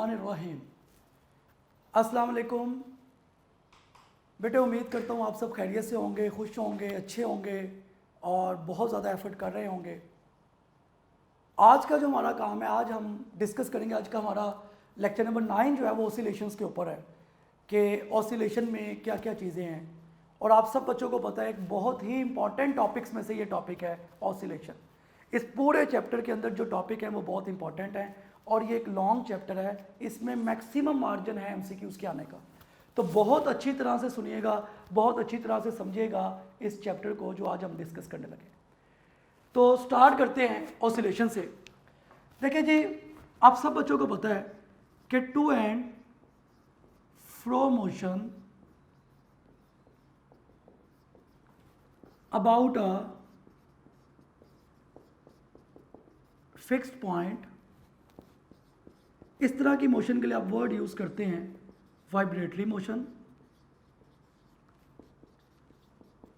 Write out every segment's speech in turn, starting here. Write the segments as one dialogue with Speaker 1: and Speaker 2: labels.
Speaker 1: बिस्मिल्लाहिर्रहमानिर्रहीम। अस्सलाम वालेकुम बेटे, उम्मीद करता हूँ आप सब खैरियत से होंगे, खुश होंगे, अच्छे होंगे और बहुत ज़्यादा एफर्ट कर रहे होंगे। आज का जो हमारा काम है, आज हम डिस्कस करेंगे, आज का हमारा लेक्चर नंबर 9 जो है वो ऑसिलेशंस के ऊपर है कि ऑसिलेशन में क्या क्या चीज़ें हैं। और आप सब बच्चों को पता है एक बहुत ही इंपॉर्टेंट टॉपिक्स में से ये टॉपिक है ऑसिलेशन। इस पूरे चैप्टर के अंदर जो टॉपिक है वो बहुत इंपॉर्टेंट है और ये एक लॉन्ग चैप्टर है, इसमें मैक्सिमम मार्जिन है एमसीक्यूज़ के आने का। तो बहुत अच्छी तरह से सुनिएगा, बहुत अच्छी तरह से समझिएगा इस चैप्टर को जो आज हम डिस्कस करने लगे। तो स्टार्ट करते हैं ऑसिलेशन से। देखिए जी, आप सब बच्चों को पता है कि to and fro motion about a fixed point, इस तरह की मोशन के लिए आप वर्ड यूज करते हैं वाइब्रेटरी मोशन।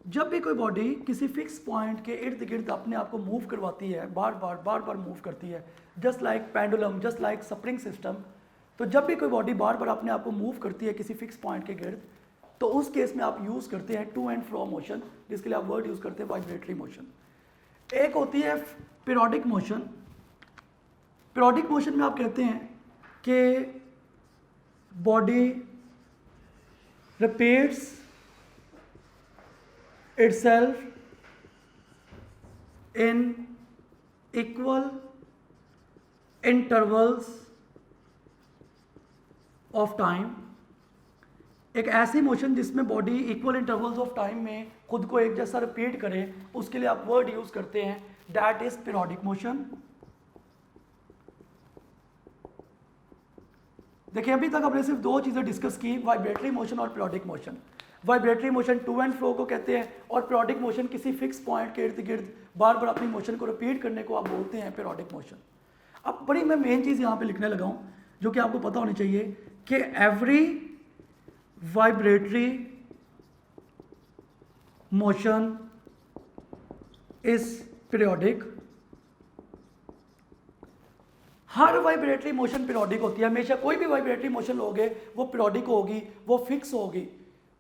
Speaker 1: जब भी कोई बॉडी किसी फिक्स पॉइंट के इर्द गिर्द अपने आप को मूव करवाती है, बार बार मूव करती है, just like pendulum, just like spring system. तो जब भी कोई बॉडी बार बार अपने आप को मूव करती है किसी फिक्स पॉइंट के गिर्द, तो उस केस में आप यूज करते हैं टू एंड फ्रो मोशन, जिसके लिए आप वर्ड यूज करते हैं वाइब्रेटरी मोशन। एक होती है पीरियोडिक मोशन। पीरियोडिक मोशन में आप कहते हैं कि body repeats itself in equal intervals of time। एक ऐसी मोशन जिसमें body equal intervals of time में खुद को एक जैसा रिपीट करे, उसके लिए आप वर्ड यूज करते हैं दैट इज पीरियोडिक मोशन। देखिए, अभी तक हमने सिर्फ दो चीजें डिस्कस की, वाइब्रेटरी मोशन और periodic motion. Vibratory motion to and fro को कहते हैं और पीरियोडिक मोशन किसी फिक्स पॉइंट के इर्द गिर्द बार बार अपनी मोशन को रिपीट करने को आप बोलते हैं पीरियोडिक मोशन। अब बड़ी मैं मेन चीज़ यहाँ पे लिखने लगा हूँ जो कि आपको पता होनी चाहिए कि every vibratory motion is periodic. Her vibratory motion periodic होती है। हमेशा कोई भी वाइब्रेटरी मोशन लोगे वो पीरियोडिक होगी, वो फिक्स होगी,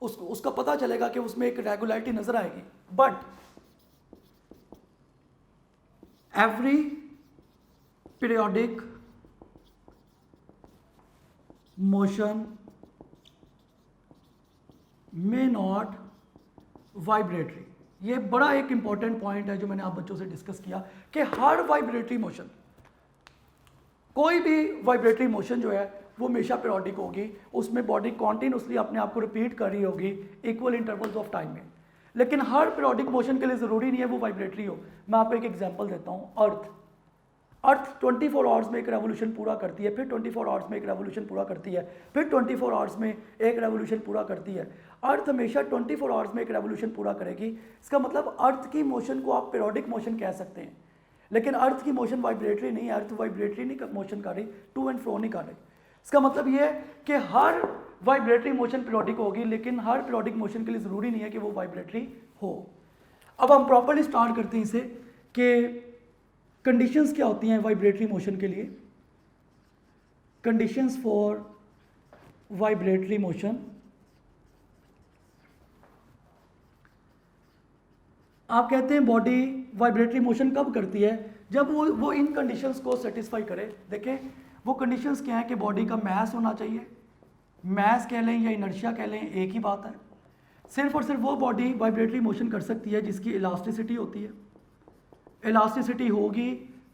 Speaker 1: उसका पता चलेगा कि उसमें एक रेगुलरिटी नजर आएगी। But every periodic motion may not vibratory. ये बड़ा एक इंपॉर्टेंट पॉइंट है जो मैंने आप बच्चों से डिस्कस किया कि हर वाइब्रेटरी मोशन, कोई भी वाइब्रेटरी मोशन जो है वो हमेशा पीरियोडिक होगी, उसमें बॉडी कॉन्टिन्यूसली अपने आप को रिपीट कर रही होगी इक्वल इंटरवल्स ऑफ टाइम में। लेकिन हर पीरियोडिक मोशन के लिए ज़रूरी नहीं है वो वाइब्रेटरी हो। मैं आपको एक एग्जांपल देता हूँ। अर्थ 24 आवर्स में एक रेवोल्यूशन पूरा करती है, फिर 24 आवर्स में एक रेवोल्यूशन पूरा करती है, फिर 24 आवर्स में एक रेवोल्यूशन पूरा करती है। अर्थ हमेशा 24 आवर्स में एक रेवोल्यूशन पूरा करेगी। इसका मतलब अर्थ की मोशन को आप पीरियोडिक मोशन कह सकते हैं, लेकिन अर्थ की मोशन वाइब्रेटरी नहीं है। अर्थ वाइब्रेटरी नहीं मोशन कर रही, टू एंड फ्रो नहीं कर रही। इसका मतलब ये है कि हर वाइब्रेटरी मोशन पीरियोडिक होगी, लेकिन हर पीरियोडिक मोशन के लिए ज़रूरी नहीं है कि वो वाइब्रेटरी हो। अब हम प्रॉपर्ली स्टार्ट करते हैं इसे कि कंडीशंस क्या होती हैं वाइब्रेटरी मोशन के लिए। Conditions for vibratory motion. आप कहते हैं बॉडी वाइब्रेटरी मोशन कब करती है? जब वो इन कंडीशंस को सेटिस्फाई करे। देखें वो कंडीशंस क्या हैं कि बॉडी का मैस होना चाहिए, मैस कह लें या इनर्शिया कह लें, एक ही बात है। सिर्फ और सिर्फ वो बॉडी वाइब्रेटरी मोशन कर सकती है जिसकी इलास्टिसिटी होती है। इलास्टिसिटी होगी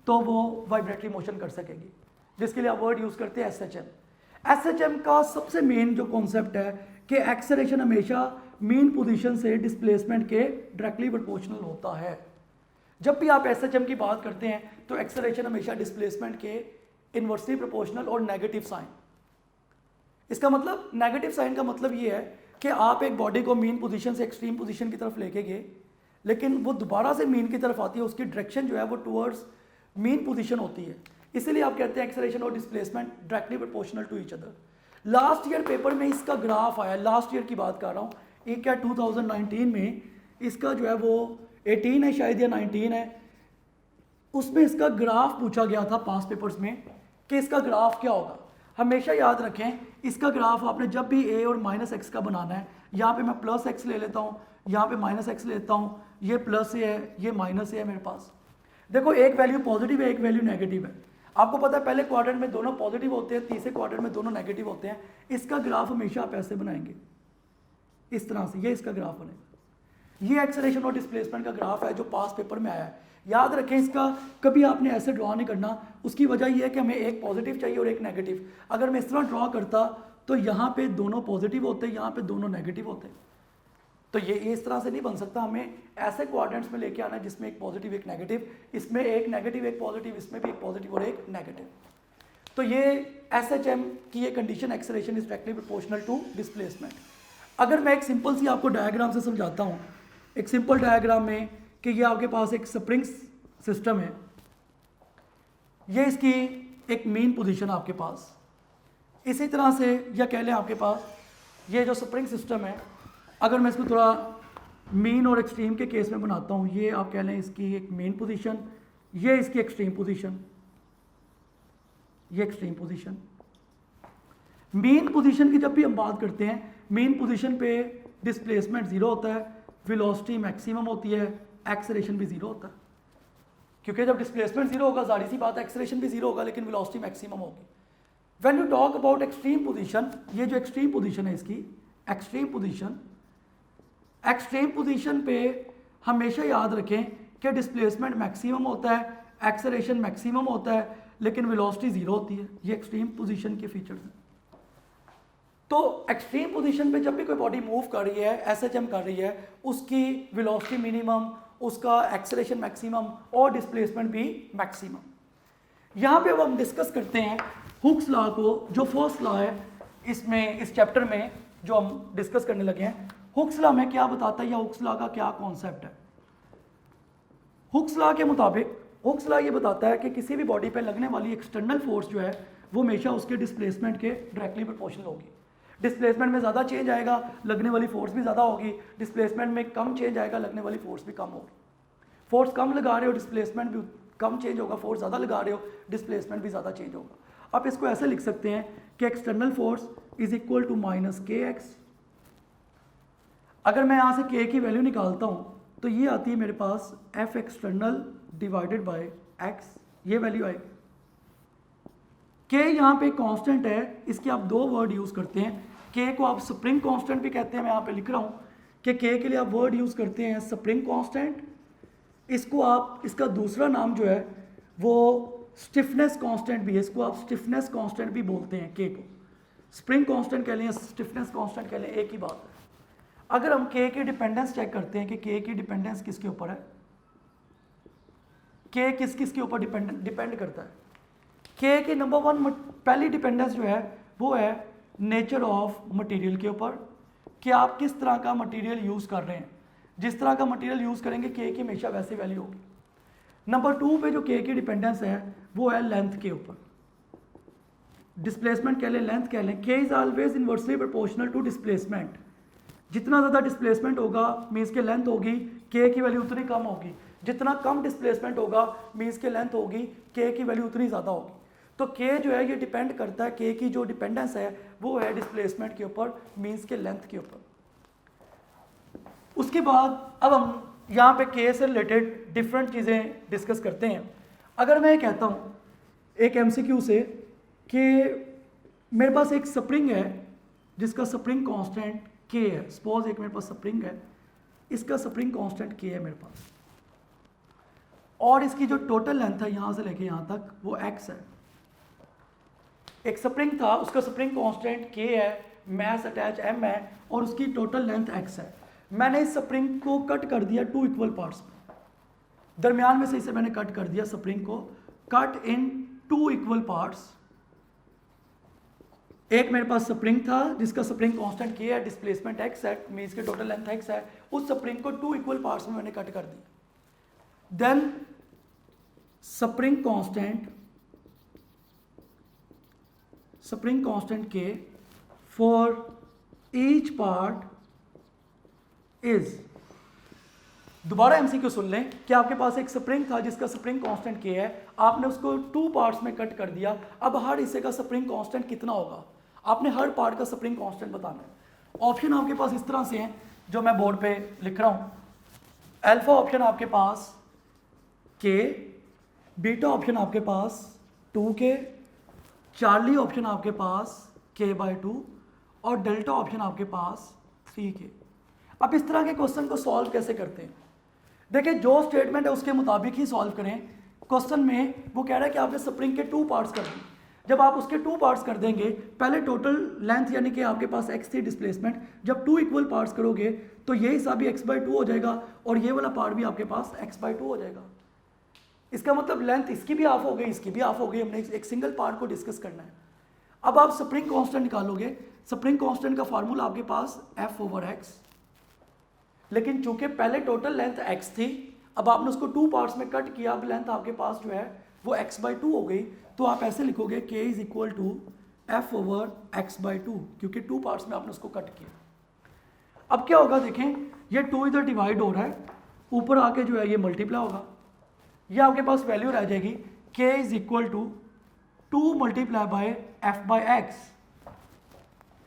Speaker 1: तो वो वाइब्रेटरी मोशन कर सकेगी, जिसके लिए आप वर्ड यूज़ करते हैं एसएचएम। एसएचएम का सबसे मेन जो कॉन्सेप्ट है कि एक्सेलरेशन हमेशा मीन पोजीशन से डिस्प्लेसमेंट के डायरेक्टली प्रोपोर्शनल होता है। जब भी आप एसएचएम की बात करते हैं तो एक्सेलरेशन हमेशा डिस्प्लेसमेंट के इन्वर्सली प्रोपोर्शनल और नेगेटिव साइन। इसका मतलब नेगेटिव साइन का मतलब ये है कि आप एक बॉडी को मीन पोजीशन से एक्सट्रीम पोजीशन की तरफ लेके गए, लेकिन वो दोबारा से मीन की तरफ आती है, उसकी डायरेक्शन जो है वो टुवर्ड्स मीन पोजीशन होती है। इसीलिए आप कहते हैं एक्सेलरेशन और displacement directly proportional to each other. Last year paper में इसका ग्राफ आया, लास्ट ईयर की बात कर रहा हूँ, एक क्या 2019 में इसका जो है वो 18 है शायद या 19 है, उसमें इसका ग्राफ पूछा गया था पास पेपर्स में कि इसका ग्राफ क्या होगा। हमेशा याद रखें इसका ग्राफ आपने जब भी a और माइनस एक्स का बनाना है, यहाँ पे मैं प्लस एक्स ले लेता हूँ, यहाँ पे माइनस एक्स लेता हूँ, ये प्लस ए है, ये माइनस ए है मेरे पास। देखो एक वैल्यू पॉजिटिव है, एक वैल्यू नेगेटिव है। आपको पता है पहले क्वाड्रेंट में दोनों पॉजिटिव होते हैं, तीसरे क्वाड्रेंट में दोनों नेगेटिव होते हैं। इसका ग्राफ हमेशा आप ऐसे बनाएंगे, इस तरह से, ये इसका ग्राफ बनेगा। ये एक्सेलरेशन और डिस्प्लेसमेंट का ग्राफ है जो पास पेपर में आया है। याद रखें इसका कभी आपने ऐसे ड्रॉ नहीं करना। उसकी वजह यह है कि हमें एक पॉजिटिव चाहिए और एक नेगेटिव। अगर मैं इस तरह ड्रॉ करता तो यहाँ पे दोनों पॉजिटिव होते, यहाँ पे दोनों नेगेटिव होते। तो ये इस तरह से नहीं बन सकता। हमें ऐसे क्वाड्रेंट्स में लेके आना है जिसमें एक पॉजिटिव एक नेगेटिव, इसमें एक नेगेटिव एक पॉजिटिव, इसमें भी एक पॉजिटिव और एक नेगेटिव। तो ये SHM की ये condition, acceleration is directly proportional to displacement. अगर मैं एक सिंपल सी आपको डायग्राम से समझाता हूँ, एक सिंपल डायग्राम में कि ये आपके पास एक स्प्रिंग सिस्टम है, ये इसकी एक मेन पोजीशन आपके पास, इसी तरह से या कह लें आपके पास ये जो स्प्रिंग सिस्टम है, अगर मैं इसको थोड़ा मीन और एक्सट्रीम के केस में बनाता हूँ, ये आप कह लें इसकी एक मेन पोजीशन, ये इसकी एक्सट्रीम पोजीशन, ये एक्सट्रीम पोजीशन। मेन पोजीशन की जब भी हम बात करते हैं, मेन पोजीशन पे डिस्प्लेसमेंट जीरो होता है, वेलोसिटी मैक्सिमम होती है, एक्सेलरेशन भी जीरो होता है। क्योंकि जब डिस्प्लेसमेंट जीरो होगा जाहिर सी बात है एक्सेलरेशन भी जीरो होगा, लेकिन वेलोसिटी मैक्सिमम होगी। When you talk about extreme position, ये जो एक्सट्रीम पोजीशन है इसकी एक्सट्रीम पोजीशन पे हमेशा याद रखें कि डिस्प्लेसमेंट मैक्सिमम होता है, एक्सेलरेशन मैक्सिमम होता है, लेकिन वेलोसिटी जीरो होती है। ये एक्सट्रीम पोजीशन के फीचर्स हैं। तो एक्सट्रीम पोजीशन पे जब भी कोई बॉडी मूव कर रही है, SHM कर रही है, उसकी वेलोसिटी मिनिमम, उसका एक्सेलरेशन मैक्सिमम और डिस्प्लेसमेंट भी मैक्सिमम। यहाँ पे अब हम डिस्कस करते हैं हुक्स लॉ को, जो फर्स्ट लॉ है इसमें, इस चैप्टर में जो हम डिस्कस करने लगे हैं। हुक्स लॉ में क्या बताता है या हुक्स लॉ का क्या कॉन्सेप्ट है? हुक्स लॉ के मुताबिक हुक्स लॉ ये बताता है कि किसी भी बॉडी पे लगने वाली एक्सटर्नल फोर्स जो है वो हमेशा उसके डिस्प्लेसमेंट के डायरेक्टली प्रोपोर्शनल होगी। डिस्प्लेसमेंट में ज़्यादा चेंज आएगा, लगने वाली फोर्स भी ज़्यादा होगी। डिस्प्लेसमेंट में कम चेंज आएगा, लगने वाली फोर्स भी कम होगी। फोर्स कम लगा रहे हो, डिस्प्लेसमेंट भी कम चेंज होगा। फोर्स ज़्यादा लगा रहे हो, डिस्प्लेसमेंट भी ज़्यादा चेंज होगा। आप इसको ऐसे लिख सकते हैं कि external force is equal to minus kx। अगर मैं यहाँ से k की वैल्यू निकालता हूँ तो ये आती है मेरे पास F external divided by x, ये वैल्यू आएगी। k यहाँ पे कांस्टेंट है, इसके आप दो वर्ड यूज़ करते हैं। k को आप स्प्रिंग कांस्टेंट भी कहते हैं, मैं यहाँ पे लिख रहा हूँ कि k के लिए आप वर्ड यूज़ करते हैं स्प्रिंग कांस्टेंट। इसको आप, इसका दूसरा नाम जो है वो स्टिफनेस कांस्टेंट भी है, इसको आप स्टिफनेस कांस्टेंट भी बोलते हैं। k को स्प्रिंग कांस्टेंट कह लें, स्टिफनेस कांस्टेंट कह लें, एक ही बात है। अगर हम k की डिपेंडेंस चेक करते हैं कि k की डिपेंडेंस किसके ऊपर है, k किस किस के ऊपर डिपेंड करता है। k की नंबर वन पहली डिपेंडेंस जो है वो है नेचर ऑफ मटेरियल के ऊपर, कि आप किस तरह का मटेरियल यूज़ कर रहे हैं। जिस तरह का मटेरियल यूज़ करेंगे k की हमेशा वैसी वैल्यू होगी। नंबर टू पे जो k की डिपेंडेंस है वो है लेंथ के ऊपर। डिस्प्लेसमेंट कह लें, लेंथ कह लें। k is always inversely proportional to displacement. जितना ज़्यादा डिस्प्लेसमेंट होगा मीन्स के लेंथ होगी, k की वैल्यू उतनी कम होगी। जितना कम डिस्प्लेसमेंट होगा मीन्स के लेंथ होगी, k की वैल्यू उतनी ज़्यादा होगी। तो k जो है ये डिपेंड करता है, k की जो डिपेंडेंस है वो है डिस्प्लेसमेंट के ऊपर, मीन्स के लेंथ के ऊपर। उसके बाद अब हम यहाँ पे k से रिलेटेड डिफरेंट चीज़ें डिस्कस करते हैं। अगर मैं कहता हूँ एक MCQ से कि मेरे पास एक स्प्रिंग है जिसका स्प्रिंग कांस्टेंट k है। सपोज एक मेरे पास स्प्रिंग है, इसका स्प्रिंग कांस्टेंट k है मेरे पास, और इसकी जो टोटल लेंथ है यहाँ से लेके यहाँ तक वो x है। एक स्प्रिंग था, उसका स्प्रिंग कांस्टेंट k है, मास अटैच m है, और उसकी टोटल लेंथ x है। मैंने इस स्प्रिंग को कट कर दिया टू इक्वल पार्ट्स में, दरमियान में से इसे मैंने कट कर दिया स्प्रिंग को, cut in two equal parts. एक मेरे पास स्प्रिंग था जिसका स्प्रिंग कांस्टेंट k है, डिस्प्लेसमेंट x है, मीन्स के टोटल लेंथ x है। उस स्प्रिंग को टू इक्वल पार्ट्स में मैंने कट कर दिया। Then spring constant k for each part is दोबारा एमसीक्यू सुन लें कि आपके पास एक स्प्रिंग था जिसका स्प्रिंग कांस्टेंट के है, आपने उसको 2 पार्ट्स में कट कर दिया। अब हर हिस्से का स्प्रिंग कांस्टेंट कितना होगा, आपने हर पार्ट का स्प्रिंग कांस्टेंट बताना है। ऑप्शन आपके पास इस तरह से हैं जो मैं बोर्ड पे लिख रहा हूँ। अल्फा ऑप्शन आपके पास के, बीटा ऑप्शन आपके पास 2k, चार्ली ऑप्शन आपके पास k/2 और डेल्टा ऑप्शन आपके पास 3k। अब इस तरह के क्वेश्चन को सॉल्व कैसे करते हैं, देखिए जो स्टेटमेंट है उसके मुताबिक ही सॉल्व करें। क्वेश्चन में वो कह रहा है कि आपने स्प्रिंग के 2 पार्ट्स कर दिए। जब आप उसके 2 पार्ट्स कर देंगे, पहले टोटल लेंथ यानी कि आपके पास x थी डिस्प्लेसमेंट, जब 2 इक्वल पार्ट्स करोगे तो ये हिस्सा भी x/2 हो जाएगा और ये वाला पार्ट भी आपके पास x/2 हो जाएगा। इसका मतलब लेंथ इसकी भी हाफ हो गई, इसकी भी हाफ हो गई। हमने एक सिंगल पार्ट को डिस्कस करना है। अब आप स्प्रिंग कांस्टेंट निकालोगे, स्प्रिंग कांस्टेंट का फार्मूला आपके पास F/x, लेकिन चूंकि पहले टोटल लेंथ x थी, अब आपने उसको 2 पार्ट्स में कट किया, अब लेंथ आपके पास जो है वो x/2 हो गई। तो आप ऐसे लिखोगे k = F/x/2, क्योंकि 2 पार्ट्स में आपने उसको कट किया। अब क्या होगा देखें, ये 2 इधर डिवाइड हो रहा है, ऊपर आके जो है ये मल्टीप्लाई होगा, ये आपके पास वैल्यू रह जाएगी k = 2 × F/x।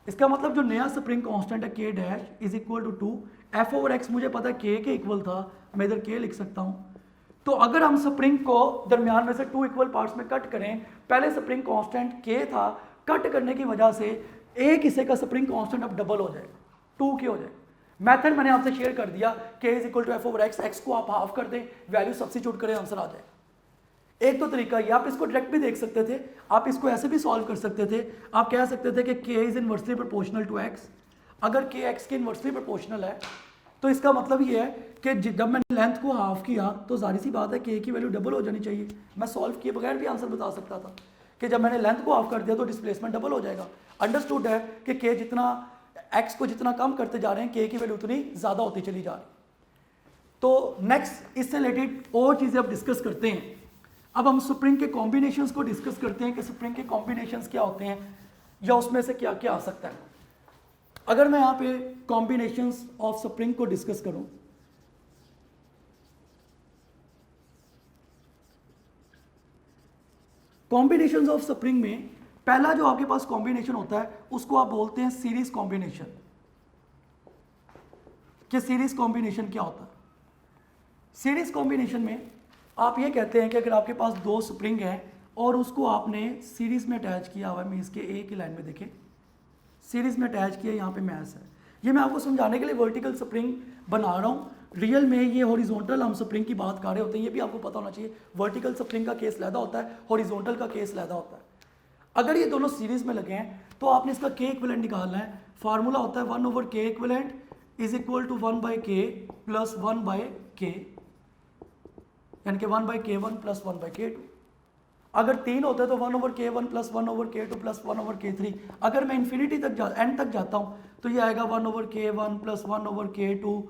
Speaker 1: इसका मतलब जो नया स्प्रिंग कांस्टेंट है k' = 2 F/x, मुझे पता है k के इक्वल था, मैं इधर k लिख सकता हूँ। तो अगर हम स्प्रिंग को दरमियान में से 2 इक्वल पार्ट्स में कट करें, पहले स्प्रिंग कांस्टेंट k था, कट करने की वजह से एक हिस्से का स्प्रिंग कांस्टेंट अब डबल हो जाएगा, 2k हो जाएगा। मेथड मैंने आपसे शेयर कर दिया, k = F/x, x को आप हाफ कर दें, वैल्यू सब्स्टिट्यूट करें, आंसर आ जाएगा। एक तो तरीका ये, आप इसको डायरेक्ट भी देख सकते थे, आप इसको ऐसे भी सॉल्व कर सकते थे। आप कह सकते थे कि k is inversely proportional to x। अगर k x के इनवर्सली प्रोपोर्शनल है तो इसका मतलब ये है कि जब मैंने लेंथ को हाफ किया तो जाहिर सी बात है k की वैल्यू डबल हो जानी चाहिए। मैं सॉल्व किए बगैर भी आंसर बता सकता था कि जब मैंने लेंथ को हाफ कर दिया तो डिस्प्लेसमेंट डबल हो जाएगा। अंडरस्टूड है कि k जितना x को जितना कम करते जा रहे हैं, k की वैल्यू उतनी ज़्यादा होती चली जा रही। तो नेक्स्ट इससे रिलेटेड और चीज़ें अब डिस्कस करते हैं। अब हम स्प्रिंग के कॉम्बिनेशंस को डिस्कस करते हैं कि स्प्रिंग के कॉम्बिनेशंस क्या होते हैं या उसमें से क्या क्या आ सकता है। अगर मैं यहाँ पे कॉम्बिनेशंस ऑफ स्प्रिंग को डिस्कस करूं, कॉम्बिनेशंस ऑफ स्प्रिंग में पहला जो आपके पास कॉम्बिनेशन होता है उसको आप बोलते हैं सीरीज कॉम्बिनेशन। कि सीरीज कॉम्बिनेशन क्या होता है? सीरीज कॉम्बिनेशन में आप ये कहते हैं कि अगर आपके पास 2 स्प्रिंग हैं और उसको आपने सीरीज में अटैच किया हुआ है, मैं इसके एक ही लाइन में देखें, सीरीज में अटैच किया, यहाँ पे मैस है। ये मैं आपको समझाने के लिए वर्टिकल स्प्रिंग बना रहा हूँ, रियल में ये हॉरिजॉन्टल हम स्प्रिंग की बात कर रहे होते हैं। ये भी आपको पता होना चाहिए, वर्टिकल स्प्रिंग का केस लैदा होता है, हॉरिजॉन्टल का केस लैदा होता है। अगर ये दोनों सीरीज में लगे हैं तो आपने इसका k इक्विवेलेंट निकालना है। फार्मूला होता है 1/k equivalent is equal to 1/k plus 1/k, यानी कि 1/k1 प्लस 1/k2। अगर 3 होता है तो 1/k1 plus 1/k2 plus 1/k3। अगर मैं इन्फिनिटी तक एंड तक जाता हूँ तो ये आएगा 1/k1 plus 1/k2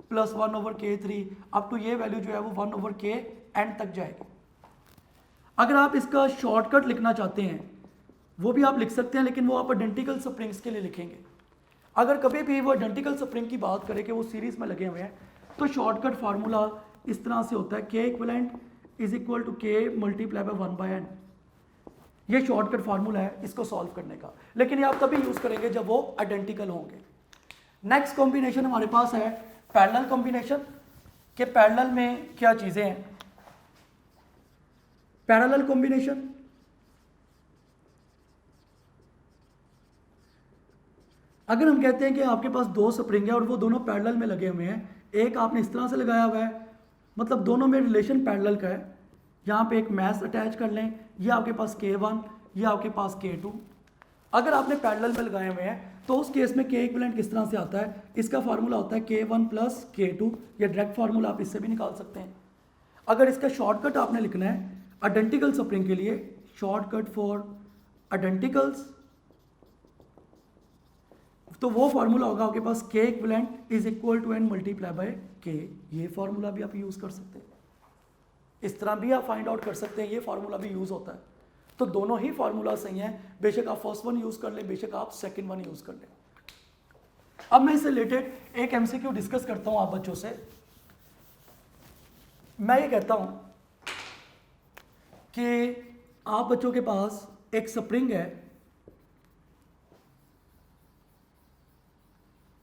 Speaker 1: plus 1/k3 up to ये वैल्यू जो है वो 1/k एंड तक जाएगी। अगर आप इसका शॉर्टकट लिखना चाहते हैं वो भी आप लिख सकते हैं, लेकिन वो आप आइडेंटिकल स्प्रिंग्स के लिए लिखेंगे। अगर कभी भी वो आइडेंटिकल स्प्रिंग की बात करें कि वो सीरीज में लगे हुए हैं तो शॉर्टकट फार्मूला इस तरह से होता है, k equivalent is equal to k multiply by 1/n। ये शॉर्टकट फार्मूला है इसको सॉल्व करने का, लेकिन ये आप तभी यूज करेंगे जब वो आइडेंटिकल होंगे। नेक्स्ट कॉम्बिनेशन हमारे पास है पैरेलल कॉम्बिनेशन। के पैरेलल में क्या चीजें हैं? पैरेलल कॉम्बिनेशन अगर हम कहते हैं कि आपके पास 2 स्प्रिंग है और वो दोनों पैरेलल में लगे हुए हैं, एक आपने इस तरह से लगाया हुआ है, मतलब दोनों में रिलेशन पैरेलल का है। यहाँ पे एक मैस अटैच कर लें, ये आपके पास k1, ये आपके पास k2। अगर आपने पैरेलल में लगाए हुए हैं तो उस केस में k इक्विवेलेंट किस तरह से आता है? इसका फार्मूला होता है k1 प्लस k2। ये डायरेक्ट फार्मूला आप इससे भी निकाल सकते हैं। अगर इसका शॉर्टकट आपने लिखना है आइडेंटिकल स्प्रिंग के लिए, शॉर्टकट फॉर आइडेंटिकल्स, तो वो फार्मूला होगा आपके पास k equivalent is equal to n multiply by k। ये फार्मूला भी आप यूज कर सकते हैं, इस तरह भी आप फाइंड आउट कर सकते हैं, ये फार्मूला भी यूज होता है। तो दोनों ही फार्मूला सही हैं, बेशक आप फर्स्ट वन यूज कर लें, बेशक आप सेकंड वन यूज कर लें। अब मैं इससे रिलेटेड एक एमसीक्यू डिस्कस करता हूं आप बच्चों से। मैं ये कहता हूं कि आप बच्चों के पास एक स्प्रिंग है,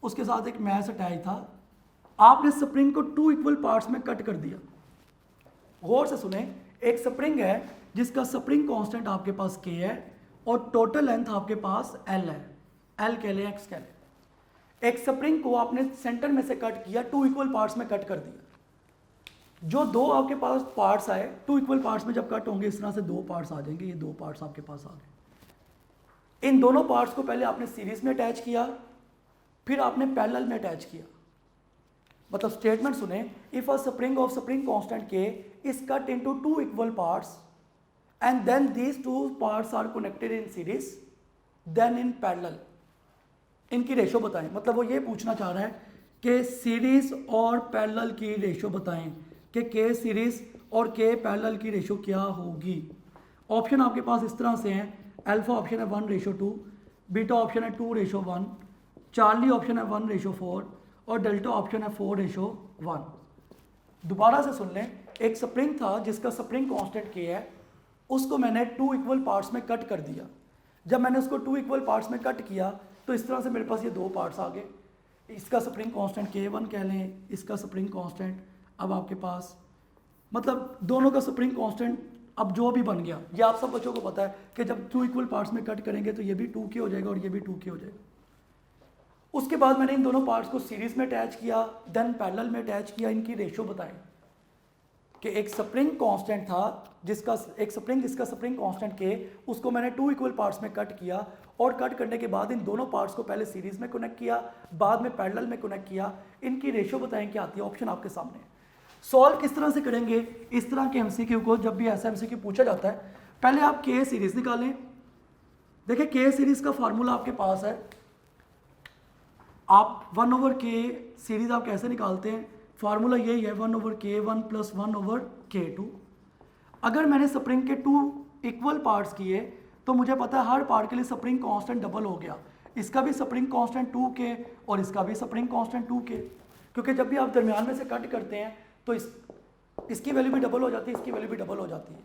Speaker 1: उसके साथ एक मैश अटैच था, आपने स्प्रिंग को 2 इक्वल पार्ट्स में कट कर दिया। गौर से सुने, एक स्प्रिंग है जिसका स्प्रिंग कांस्टेंट आपके पास k है और टोटल लेंथ आपके पास l है, l कह लें x कह लें। एक स्प्रिंग को आपने सेंटर में से कट किया, 2 इक्वल पार्ट्स में कट कर दिया। जो दो आपके पास पार्ट्स आए, 2 इक्वल पार्ट्स में जब कट होंगे इस तरह से 2 पार्ट्स आ जाएंगे, ये 2 पार्ट्स आपके पास आ गए। इन दोनों पार्ट्स को पहले आपने सीरीज में अटैच किया, फिर आपने पैरेलल में अटैच किया। मतलब स्टेटमेंट सुने, if a spring of spring constant k is cut into 2 equal parts and then these 2 parts are connected in series then in parallel, इनकी रेशो बताएं। मतलब वो ये पूछना चाह रहा है कि सीरीज और पैरेलल की रेशो बताएं कि k सीरीज और k पैरेलल की रेशो क्या होगी। ऑप्शन आपके पास इस तरह से हैं, अल्फा ऑप्शन है 1:2, बीटा ऑप्शन है 2:1, चार्ली ऑप्शन है 1:4 और डेल्टा ऑप्शन है 4:1। दोबारा से सुन लें, एक स्प्रिंग था जिसका स्प्रिंग कांस्टेंट k है, उसको मैंने 2 इक्वल पार्ट्स में कट कर दिया। जब मैंने उसको 2 इक्वल पार्ट्स में कट किया तो इस तरह से मेरे पास ये 2 पार्ट्स आ गए। इसका स्प्रिंग कांस्टेंट k1 कह लें, इसका स्प्रिंग कांस्टेंट, अब आपके पास मतलब दोनों का स्प्रिंग कांस्टेंट अब जो भी बन गया, ये आप सब बच्चों को पता है कि जब 2 इक्वल पार्ट्स में कट करेंगे तो ये भी 2k हो जाएगा और ये भी 2k हो जाएगा। उसके बाद मैंने इन दोनों पार्ट्स को सीरीज में अटैच किया, देन पैरेलल में अटैच किया। इनकी रेशो बताएं कि एक स्प्रिंग कांस्टेंट था जिसका स्प्रिंग कांस्टेंट k, उसको मैंने 2 इक्वल पार्ट्स में कट किया और कट करने के बाद इन दोनों पार्ट्स को पहले सीरीज में कनेक्ट किया, बाद में पैरेलल में कनेक्ट किया। इनकी रेशो बताएं क्या आती है, ऑप्शन आपके सामने। सॉल्व किस तरह से करेंगे इस तरह के एमसीक्यू को, जब भी ऐसा एमसीक्यू पूछा जाता है पहले आप k सीरीज निकालें। देखिए k सीरीज का फार्मूला आपके पास है, आप 1/k सीरीज आप कैसे निकालते हैं, फार्मूला यही है 1/k1 + 1/k2। अगर मैंने स्प्रिंग के 2 इक्वल पार्ट्स किए तो मुझे पता है हर पार्ट के लिए स्प्रिंग कांस्टेंट डबल हो गया। इसका भी स्प्रिंग कांस्टेंट 2k और इसका भी स्प्रिंग कांस्टेंट 2k, क्योंकि जब भी आप दरमियान में से कट करते हैं तो इसकी वैल्यू भी डबल हो जाती है, इसकी वैल्यू भी डबल हो जाती है।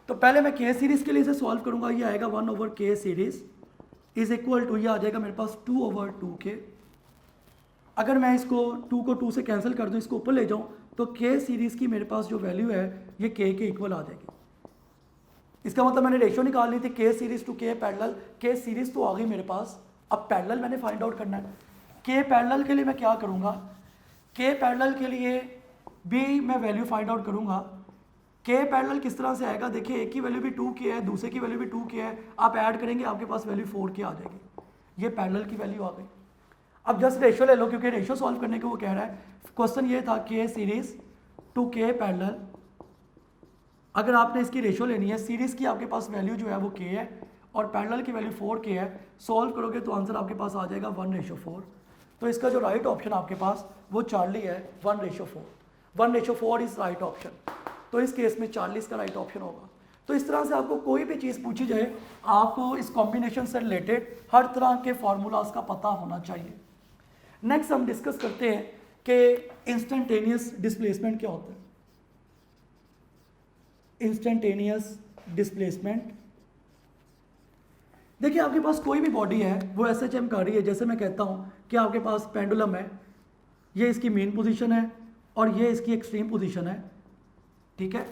Speaker 1: तो पहले मैं k सीरीज के लिए इसे सॉल्व करूंगा। ये आएगा 1/k series is equal to, ये आ जाएगा मेरे पास 2/2k। अगर मैं इसको 2 को 2 से कैंसिल कर दूं, इसको ऊपर ले जाऊं, तो k सीरीज की मेरे पास जो वैल्यू है ये k के इक्वल आ जाएगी। इसका मतलब मैंने रेशो निकाल ली थी k series to k parallel, k series तो आ गई मेरे पास। अब पैरेलल मैंने फाइंड आउट करना है। k पैरेलल के लिए मैं क्या करूंगा, k पैरेलल के लिए भी मैं वैल्यू फाइंड आउट करूंगा। k पैरेलल किस तरह से आएगा, देखिए एक की वैल्यू भी 2k है, दूसरे की वैल्यू भी 2k है, आप ऐड करेंगे आपके पास वैल्यू 4k आ जाएगी। ये पैरेलल की वैल्यू आ गई। अब जस्ट रेशो ले लो, क्योंकि रेशो सॉल्व करने को वो कह रहा है। क्वेश्चन ये था k series to k parallel. अगर आपने इसकी रेशो लेनी है, सीरीज की आपके पास वैल्यू जो है वो k है और पैरेलल की वैल्यू 4k है, सॉल्व करोगे तो आंसर आपके पास आ जाएगा 1:4। तो इसका जो राइट ऑप्शन आपके पास वो चार्ली है, 1:4। 1:4 इज राइट ऑप्शन। तो इस केस में 40 का राइट ऑप्शन होगा। तो इस तरह से आपको कोई भी चीज़ पूछी जाए, आपको इस कॉम्बिनेशन से रिलेटेड हर तरह के फार्मूलाज का पता होना चाहिए। नेक्स्ट हम डिस्कस करते हैं कि इंस्टेंटेनियस डिस्प्लेसमेंट क्या होता है। इंस्टेंटेनियस डिस्प्लेसमेंट, देखिए आपके पास कोई भी बॉडी है वो SHM कर रही है। जैसे मैं कहता हूं कि आपके पास पेंडुलम है, ये इसकी मेन पोजीशन है और ये इसकी एक्सट्रीम पोजीशन है, ठीक है।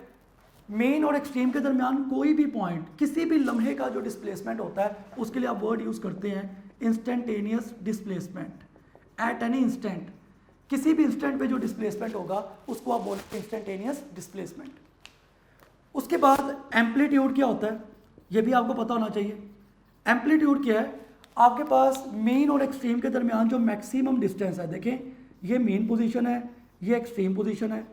Speaker 1: मेन और एक्सट्रीम के दरमियान कोई भी पॉइंट, किसी भी लम्हे का जो डिस्प्लेसमेंट होता है उसके लिए आप वर्ड यूज करते हैं instantaneous displacement. At any instant, किसी भी इंस्टेंट पे जो डिस्प्लेसमेंट होगा उसको आप बोलते हैं इंस्टेंटेनियस डिस्प्लेसमेंट। उसके बाद एम्पलीट्यूड क्या होता है, ये भी आपको पता होना चाहिए। एम्पलीट्यूड क्या है, आपके पास मेन और एक्सट्रीम के दरमियान जो मैक्सिमम डिस्टेंस है, देखें ये मेन पोजीशन है, ये एक्सट्रीम पोजीशन है,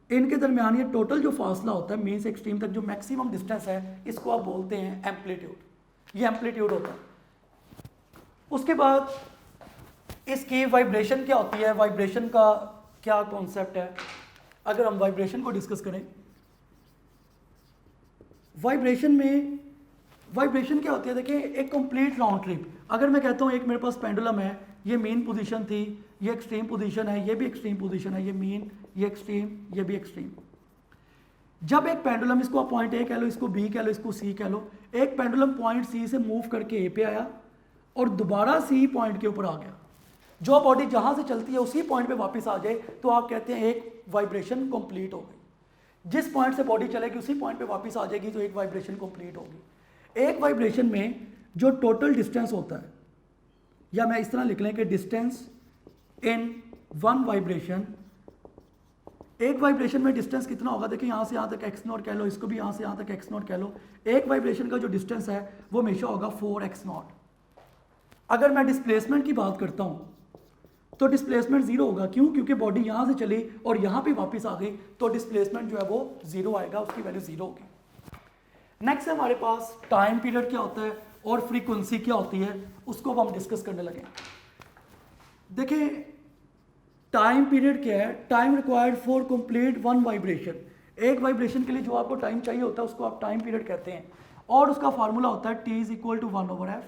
Speaker 1: इनके दरमियान ये टोटल जो फासला होता है मेन से एक्सट्रीम तक जो मैक्सिमम डिस्टेंस है, इसको आप बोलते हैं एम्पलीट्यूड। ये एम्पलीट्यूड होता है। उसके बाद इसकी वाइब्रेशन क्या होती है, वाइब्रेशन का क्या कॉन्सेप्ट है। अगर हम वाइब्रेशन को डिस्कस करें, वाइब्रेशन क्या होती है, देखिए एक कंप्लीट राउंड ट्रिप। अगर मैं कहता हूँ एक मेरे पास पेंडुलम है, ये मेन पोजीशन थी, ये एक्सट्रीम पोजीशन है, ये भी एक्सट्रीम पोजीशन है, ये मीन, ये एक्सट्रीम, ये भी एक्सट्रीम। जब एक पेंडुलम, इसको आप पॉइंट ए कह लो, इसको बी कह लो, इसको सी कह लो, एक पेंडुलम पॉइंट सी से मूव करके ए पे आया और दोबारा सी पॉइंट के ऊपर आ गया, जो बॉडी जहां से चलती है उसी पॉइंट पे वापस आ जाए तो आप कहते हैं एक वाइब्रेशन कंप्लीट हो गई। जिस पॉइंट से बॉडी चलेगी उसी पॉइंट पे वापस आ जाएगी तो एक वाइब्रेशन कंप्लीट होगी। एक वाइब्रेशन में जो टोटल डिस्टेंस होता है, या मैं इस तरह लिख लें कि डिस्टेंस इन वन वाइब्रेशन, एक वाइब्रेशन में डिस्टेंस कितना होगा, देखिए यहाँ से यहाँ तक एक्स नॉट कह लो, इसको भी यहाँ से यहाँ तक एक्स नॉट कह लो, एक वाइब्रेशन का जो डिस्टेंस है वो हमेशा होगा 4x नॉट। अगर मैं डिस्प्लेसमेंट की बात करता हूँ तो डिस्प्लेसमेंट जीरो होगा, क्यों? क्योंकि बॉडी यहाँ से चली और यहाँ पे वापस आ गई तो डिस्प्लेसमेंट जो है वो जीरो आएगा, उसकी वैल्यू जीरो होगी। नेक्स्ट है हमारे पास टाइम पीरियड क्या होता है और फ्रीक्वेंसी क्या होती है, उसको हम डिस्कस करने लगे। देखिए टाइम पीरियड क्या है, time required for complete one vibration, एक वाइब्रेशन के लिए जो आपको टाइम चाहिए होता है उसको आप टाइम पीरियड कहते हैं, और उसका फार्मूला होता है T = 1/f।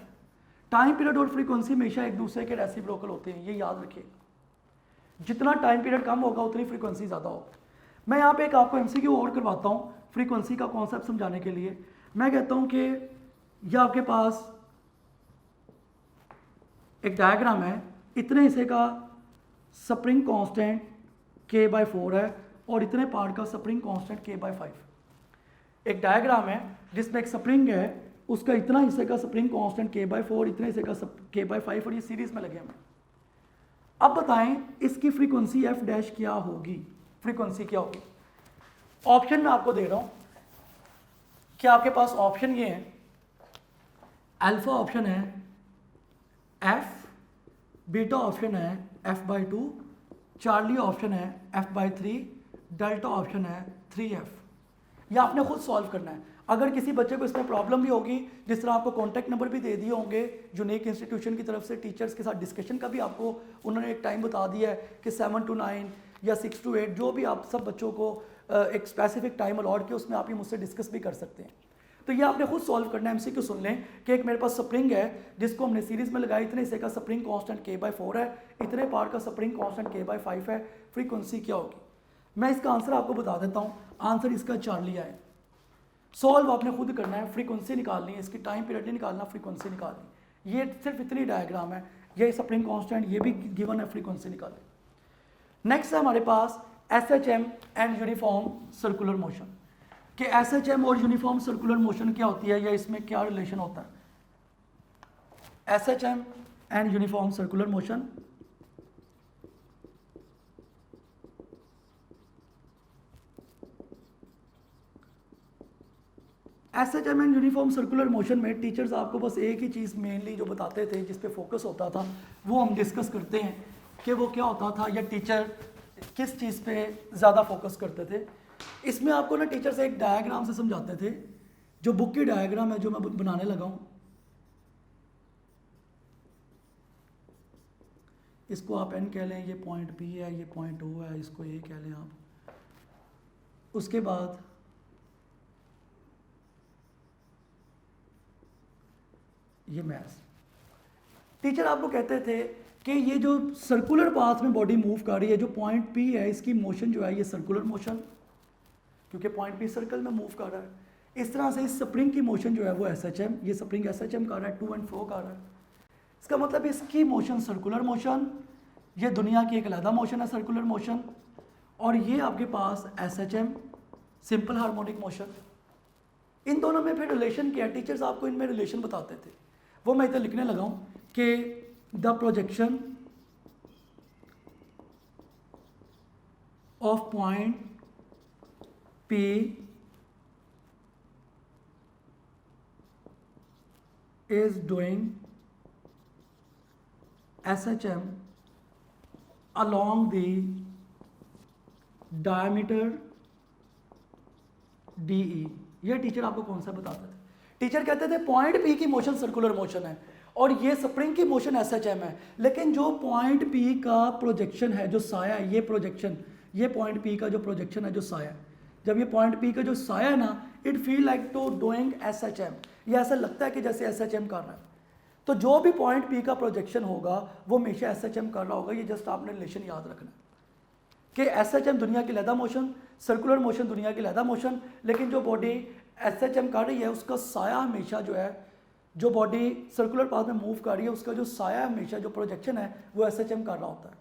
Speaker 1: टाइम पीरियड और फ्रीक्वेंसी हमेशा एक दूसरे के रेसिप्रोकल होते हैं, ये याद रखिएगा। जितना टाइम पीरियड कम होगा उतनी फ्रीक्वेंसी ज़्यादा होगा। मैं यहाँ पे एक आपको MCQ और करवाता हूँ फ्रीक्वेंसी का कॉन्सेप्ट समझाने के लिए। मैं कहता हूँ कि यह आपके पास एक डायग्राम है, इतने हिस्से का स्प्रिंग कांस्टेंट K/4 है और इतने पार्ट का स्प्रिंग कांस्टेंट K/5। एक डायग्राम है जिसमें एक स्प्रिंग है, उसका इतना हिस्से का स्प्रिंग कांस्टेंट K/4, इतने हिस्से का K/5 और ये सीरीज में लगे हैं। अब बताएं इसकी फ्रीक्वेंसी f डैश क्या होगी, फ्रीक्वेंसी क्या होगी। ऑप्शन मैं आपको दे रहा हूं कि आपके पास ऑप्शन ये है, अल्फा ऑप्शन है f, बीटा ऑप्शन है f/2, चार्ली ऑप्शन है f/3, डेल्टा ऑप्शन है 3f। यह आपने खुद सॉल्व करना है। अगर किसी बच्चे को इसमें प्रॉब्लम भी होगी, जिस तरह आपको कॉन्टैक्ट नंबर भी दे दिए होंगे यूनिक इंस्टीट्यूशन की तरफ से, टीचर्स के साथ डिस्कशन का भी आपको उन्होंने एक टाइम बता दिया है कि 7 to 9 या 6 to 8, जो भी आप सब बच्चों को एक स्पेसिफिक टाइम अलॉट किया उसमें आप ये मुझसे डिस्कस भी कर सकते हैं। तो ये आपने खुद सॉल्व करना है। MCQ सुन लें कि एक मेरे पास स्प्रिंग है जिसको हमने सीरीज में लगाया, इतने हिस्से का स्प्रिंग कांस्टेंट K/4 है, इतने पार्ट का स्प्रिंग कांस्टेंट K/5 है, फ्रीक्वेंसी क्या होगी। मैं इसका आंसर आपको बता देता हूँ, आंसर इसका चार्ली है। सॉल्व आपने खुद करना है, फ्रीक्वेंसी निकालनी है, इसकी टाइम पीरियड नहीं निकालना, फ्रीक्वेंसी निकालनी। ये सिर्फ इतनी डायग्राम है, ये स्प्रिंग कांस्टेंट, ये भी गिवन है, फ्रीक्वेंसी निकालें। नेक्स्ट है हमारे पास SHM and uniform circular motion, कि SHM और यूनिफॉर्म सर्कुलर मोशन क्या होती है या इसमें क्या रिलेशन होता है। SHM and uniform circular motion, SHM and uniform circular motion में टीचर्स आपको बस एक ही चीज़ मेनली जो बताते थे, जिस पे फोकस होता था, वो हम डिस्कस करते हैं कि वो क्या होता था या टीचर किस चीज़ पे ज़्यादा फोकस करते थे। इसमें आपको ना टीचर्स एक डायग्राम से समझाते थे, जो बुक की डायग्राम है जो मैं बनाने लगा हूँ, इसको आप N कह लें, ये पॉइंट P है, ये पॉइंट O है, इसको A कह लें आप। उसके बाद ये मैथ्स। टीचर आपको कहते थे कि ये जो सर्कुलर पाथ में बॉडी मूव कर रही है, जो पॉइंट P है, इसकी मोशन जो है ये सर्कुलर मोशन, क्योंकि पॉइंट P सर्कल में मूव कर रहा है। इस तरह से इस स्प्रिंग की मोशन जो है वो SHM, ये स्प्रिंग SHM कर रहा है, टू एंड फ्रो कर रहा है। इसका मतलब इसकी मोशन सर्कुलर मोशन, ये दुनिया की एक अलग मोशन है सर्कुलर मोशन, और ये आपके पास SHM सिंपल हार्मोनिक मोशन। इन दोनों में फिर रिलेशन क्या है, टीचर्स आपको इनमें रिलेशन बताते थे, वो मैं इधर लिखने लगा हूँ कि the projection of point P is doing SHM along the diameter DE। ये टीचर आपको कौन सा बताते थे। टीचर कहते थे पॉइंट P की मोशन सर्कुलर मोशन है और ये स्प्रिंग की मोशन SHM है, लेकिन जो पॉइंट P का प्रोजेक्शन है, जो साया है, ये प्रोजेक्शन, ये पॉइंट P का जो प्रोजेक्शन है, जो साया, जब ये पॉइंट P का जो साया है ना, it feel like to doing SHM, ये ऐसा लगता है कि जैसे SHM कर रहा है। तो जो भी पॉइंट पी का प्रोजेक्शन होगा वो हमेशा SHM कर रहा होगा। ये जस्ट आपने रिलेशन याद रखना कि SHM दुनिया की लैदा मोशन, सर्कुलर मोशन दुनिया की लैदा मोशन, लेकिन जो बॉडी SHM कर रही है उसका साया हमेशा जो है, जो बॉडी सर्कुलर पाथ में मूव कर रही है उसका जो साया हमेशा जो प्रोजेक्शन है वो SHM कर रहा होता है।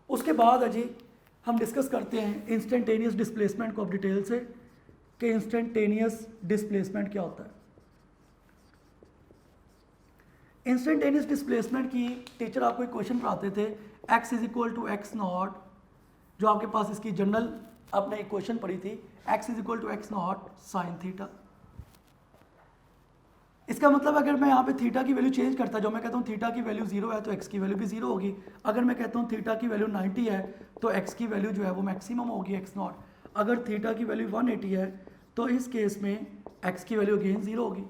Speaker 1: उसके बाद है जी हम डिस्कस करते हैं इंस्टेंटेनियस डिस्प्लेसमेंट को अब डिटेल से कि इंस्टेंटेनियस डिस्प्लेसमेंट क्या होता है। इंस्टेंटेनियस डिस्प्लेसमेंट की टीचर आपको एक क्वेश्चन पढ़ाते थे, x is equal to x not, जो आपके पास इसकी जनरल आपने एक क्वेश्चन पढ़ी थी, x is equal to x not sine theta. इसका मतलब अगर मैं यहाँ पे थीटा की वैल्यू चेंज करता, जो मैं कहता हूँ थीटा की वैल्यू 0 है तो x की वैल्यू भी 0 होगी। अगर मैं कहता हूँ थीटा की वैल्यू 90 है तो x की वैल्यू जो है वो मैक्सिमम होगी x नॉट। अगर थीटा की वैल्यू 180 है तो इस केस में x की वैल्यू अगेन 0 होगी।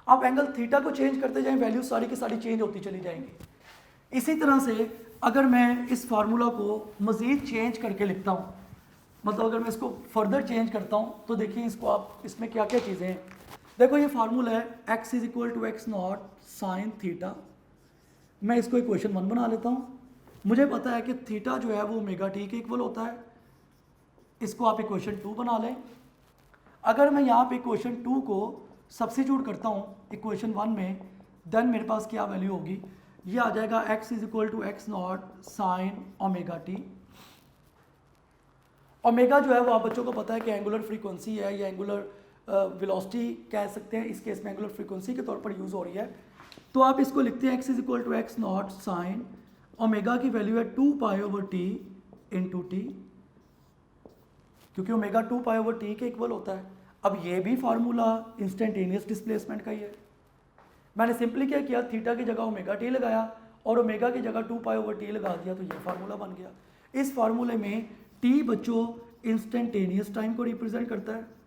Speaker 1: आप एंगल थीटा को चेंज करते जाएं, वैल्यू सारी की सारी चेंज होती चली जाएंगी। इसी तरह से अगर मैं इस फार्मूला को मज़ीद चेंज करके लिखता हूँ, मतलब अगर मैं इसको फर्दर चेंज करता हूँ तो देखिए इसको आप, इसमें क्या क्या चीज़ें हैं। देखो ये फार्मूला है x is equal to x not sine theta. मैं इसको इक्वेशन 1 बना लेता हूँ। मुझे पता है कि थीटा जो है वो ओमेगा टी के इक्वल होता है। इसको आप इक्वेशन 2 बना लें। अगर मैं यहाँ पे इक्वेशन 2 को सब्स्टिट्यूट करता हूँ इक्वेशन 1 में, देन मेरे पास क्या वैल्यू होगी, ये आ जाएगा x is equal to x not sine omega t. Omega जो है वो आप बच्चों को पता है कि एंगुलर फ्रीक्वेंसी है या एंगुलर वेलोसिटी कह सकते हैं, इस केस में एंगुलर फ्रीक्वेंसी के तौर पर यूज़ हो रही है। तो आप इसको लिखते हैं x is equal to x not sine omega की वैल्यू है 2 pi over T into t, क्योंकि ओमेगा 2 पाई ओवर टी के इक्वल होता है। अब ये भी फार्मूला इंस्टेंटेनियस डिस्प्लेसमेंट का ही है। मैंने सिंपली क्या किया, थीटा की जगह ओमेगा टी लगाया और ओमेगा की जगह 2 पाई ओवर टी लगा दिया, तो ये फार्मूला बन गया। इस फार्मूले में टी बच्चों इंस्टेंटेनियस टाइम को रिप्रेजेंट करता है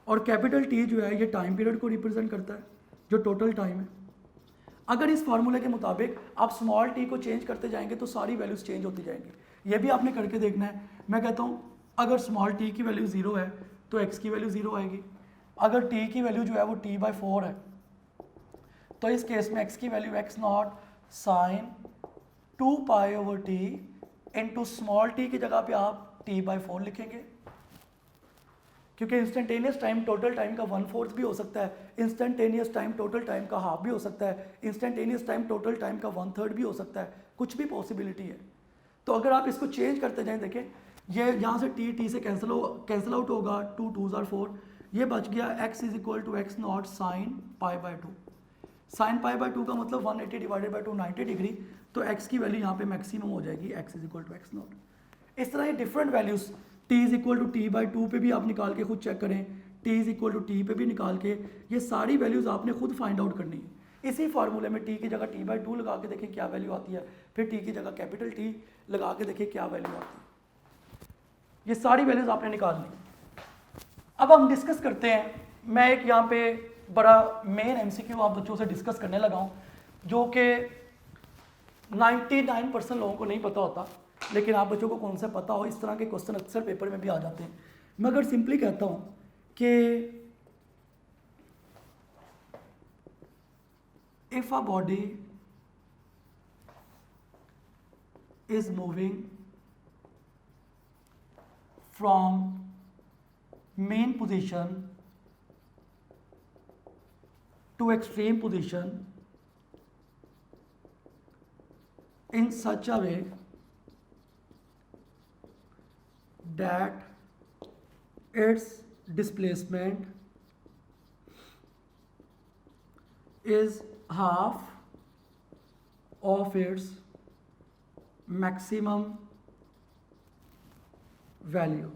Speaker 1: और कैपिटल टी जो है ये टाइम पीरियड को रिप्रेजेंट करता है, जो टोटल टाइम है। अगर इस फार्मूले के मुताबिक आप स्मॉल टी को चेंज करते जाएंगे तो सारी वैल्यूज चेंज होती जाएंगी। ये भी आपने करके देखना है। मैं कहता हूँ अगर स्मॉल टी की वैल्यू 0 है तो x की वैल्यू 0 आएगी। अगर t की वैल्यू जो है वो t/4 है तो इस केस में x की value x not sine 2 pi over T into small t की जगह पे आप t/4 लिखेंगे, क्योंकि इंस्टेंटेनियस टाइम टोटल टाइम का 1/4 भी हो सकता है, इंस्टेंटेनियस टाइम टोटल टाइम का हाफ भी हो सकता है, इंस्टेंटेनियस टाइम टोटल टाइम का 1/3 भी हो सकता है, कुछ भी पॉसिबिलिटी है। तो अगर आप इसको चेंज करते जाएं, देखें ये यहाँ से टी से कैंसिल आउट होगा, 2 2s are 4, ये बच गया x is equal to x not sine पाई/2। साइन पाई/2 का मतलब 180 डिवाइडेड बाई 2 90 डिग्री, तो x की वैल्यू यहाँ पे मैक्सिमम हो जाएगी, x is equal to x naught. इस तरह ये different values t is equal to t/2 पे भी आप निकाल के खुद चेक करें, t is equal to t पे भी निकाल के, ये सारी वैल्यूज आपने खुद फाइंड आउट करनी है। इसी फार्मूले में t की जगह t/2 लगा के देखें क्या वैल्यू आती है, फिर t की जगह कैपिटल T लगा के देखें क्या वैल्यू आती है। ये सारी वैल्यूज आपने निकालनी। अब हम डिस्कस करते हैं। मैं एक यहाँ पे बड़ा मेन MCQ आप बच्चों से डिस्कस करने लगा हूँ, जो कि 99% लोगों को नहीं पता होता, लेकिन आप बच्चों को कौन सा पता हो, इस तरह के क्वेश्चन अक्सर पेपर में भी आ जाते हैं। मैं अगर सिंपली कहता हूँ कि if a body is moving from main position to extreme position in such a way that its displacement is half of its maximum value,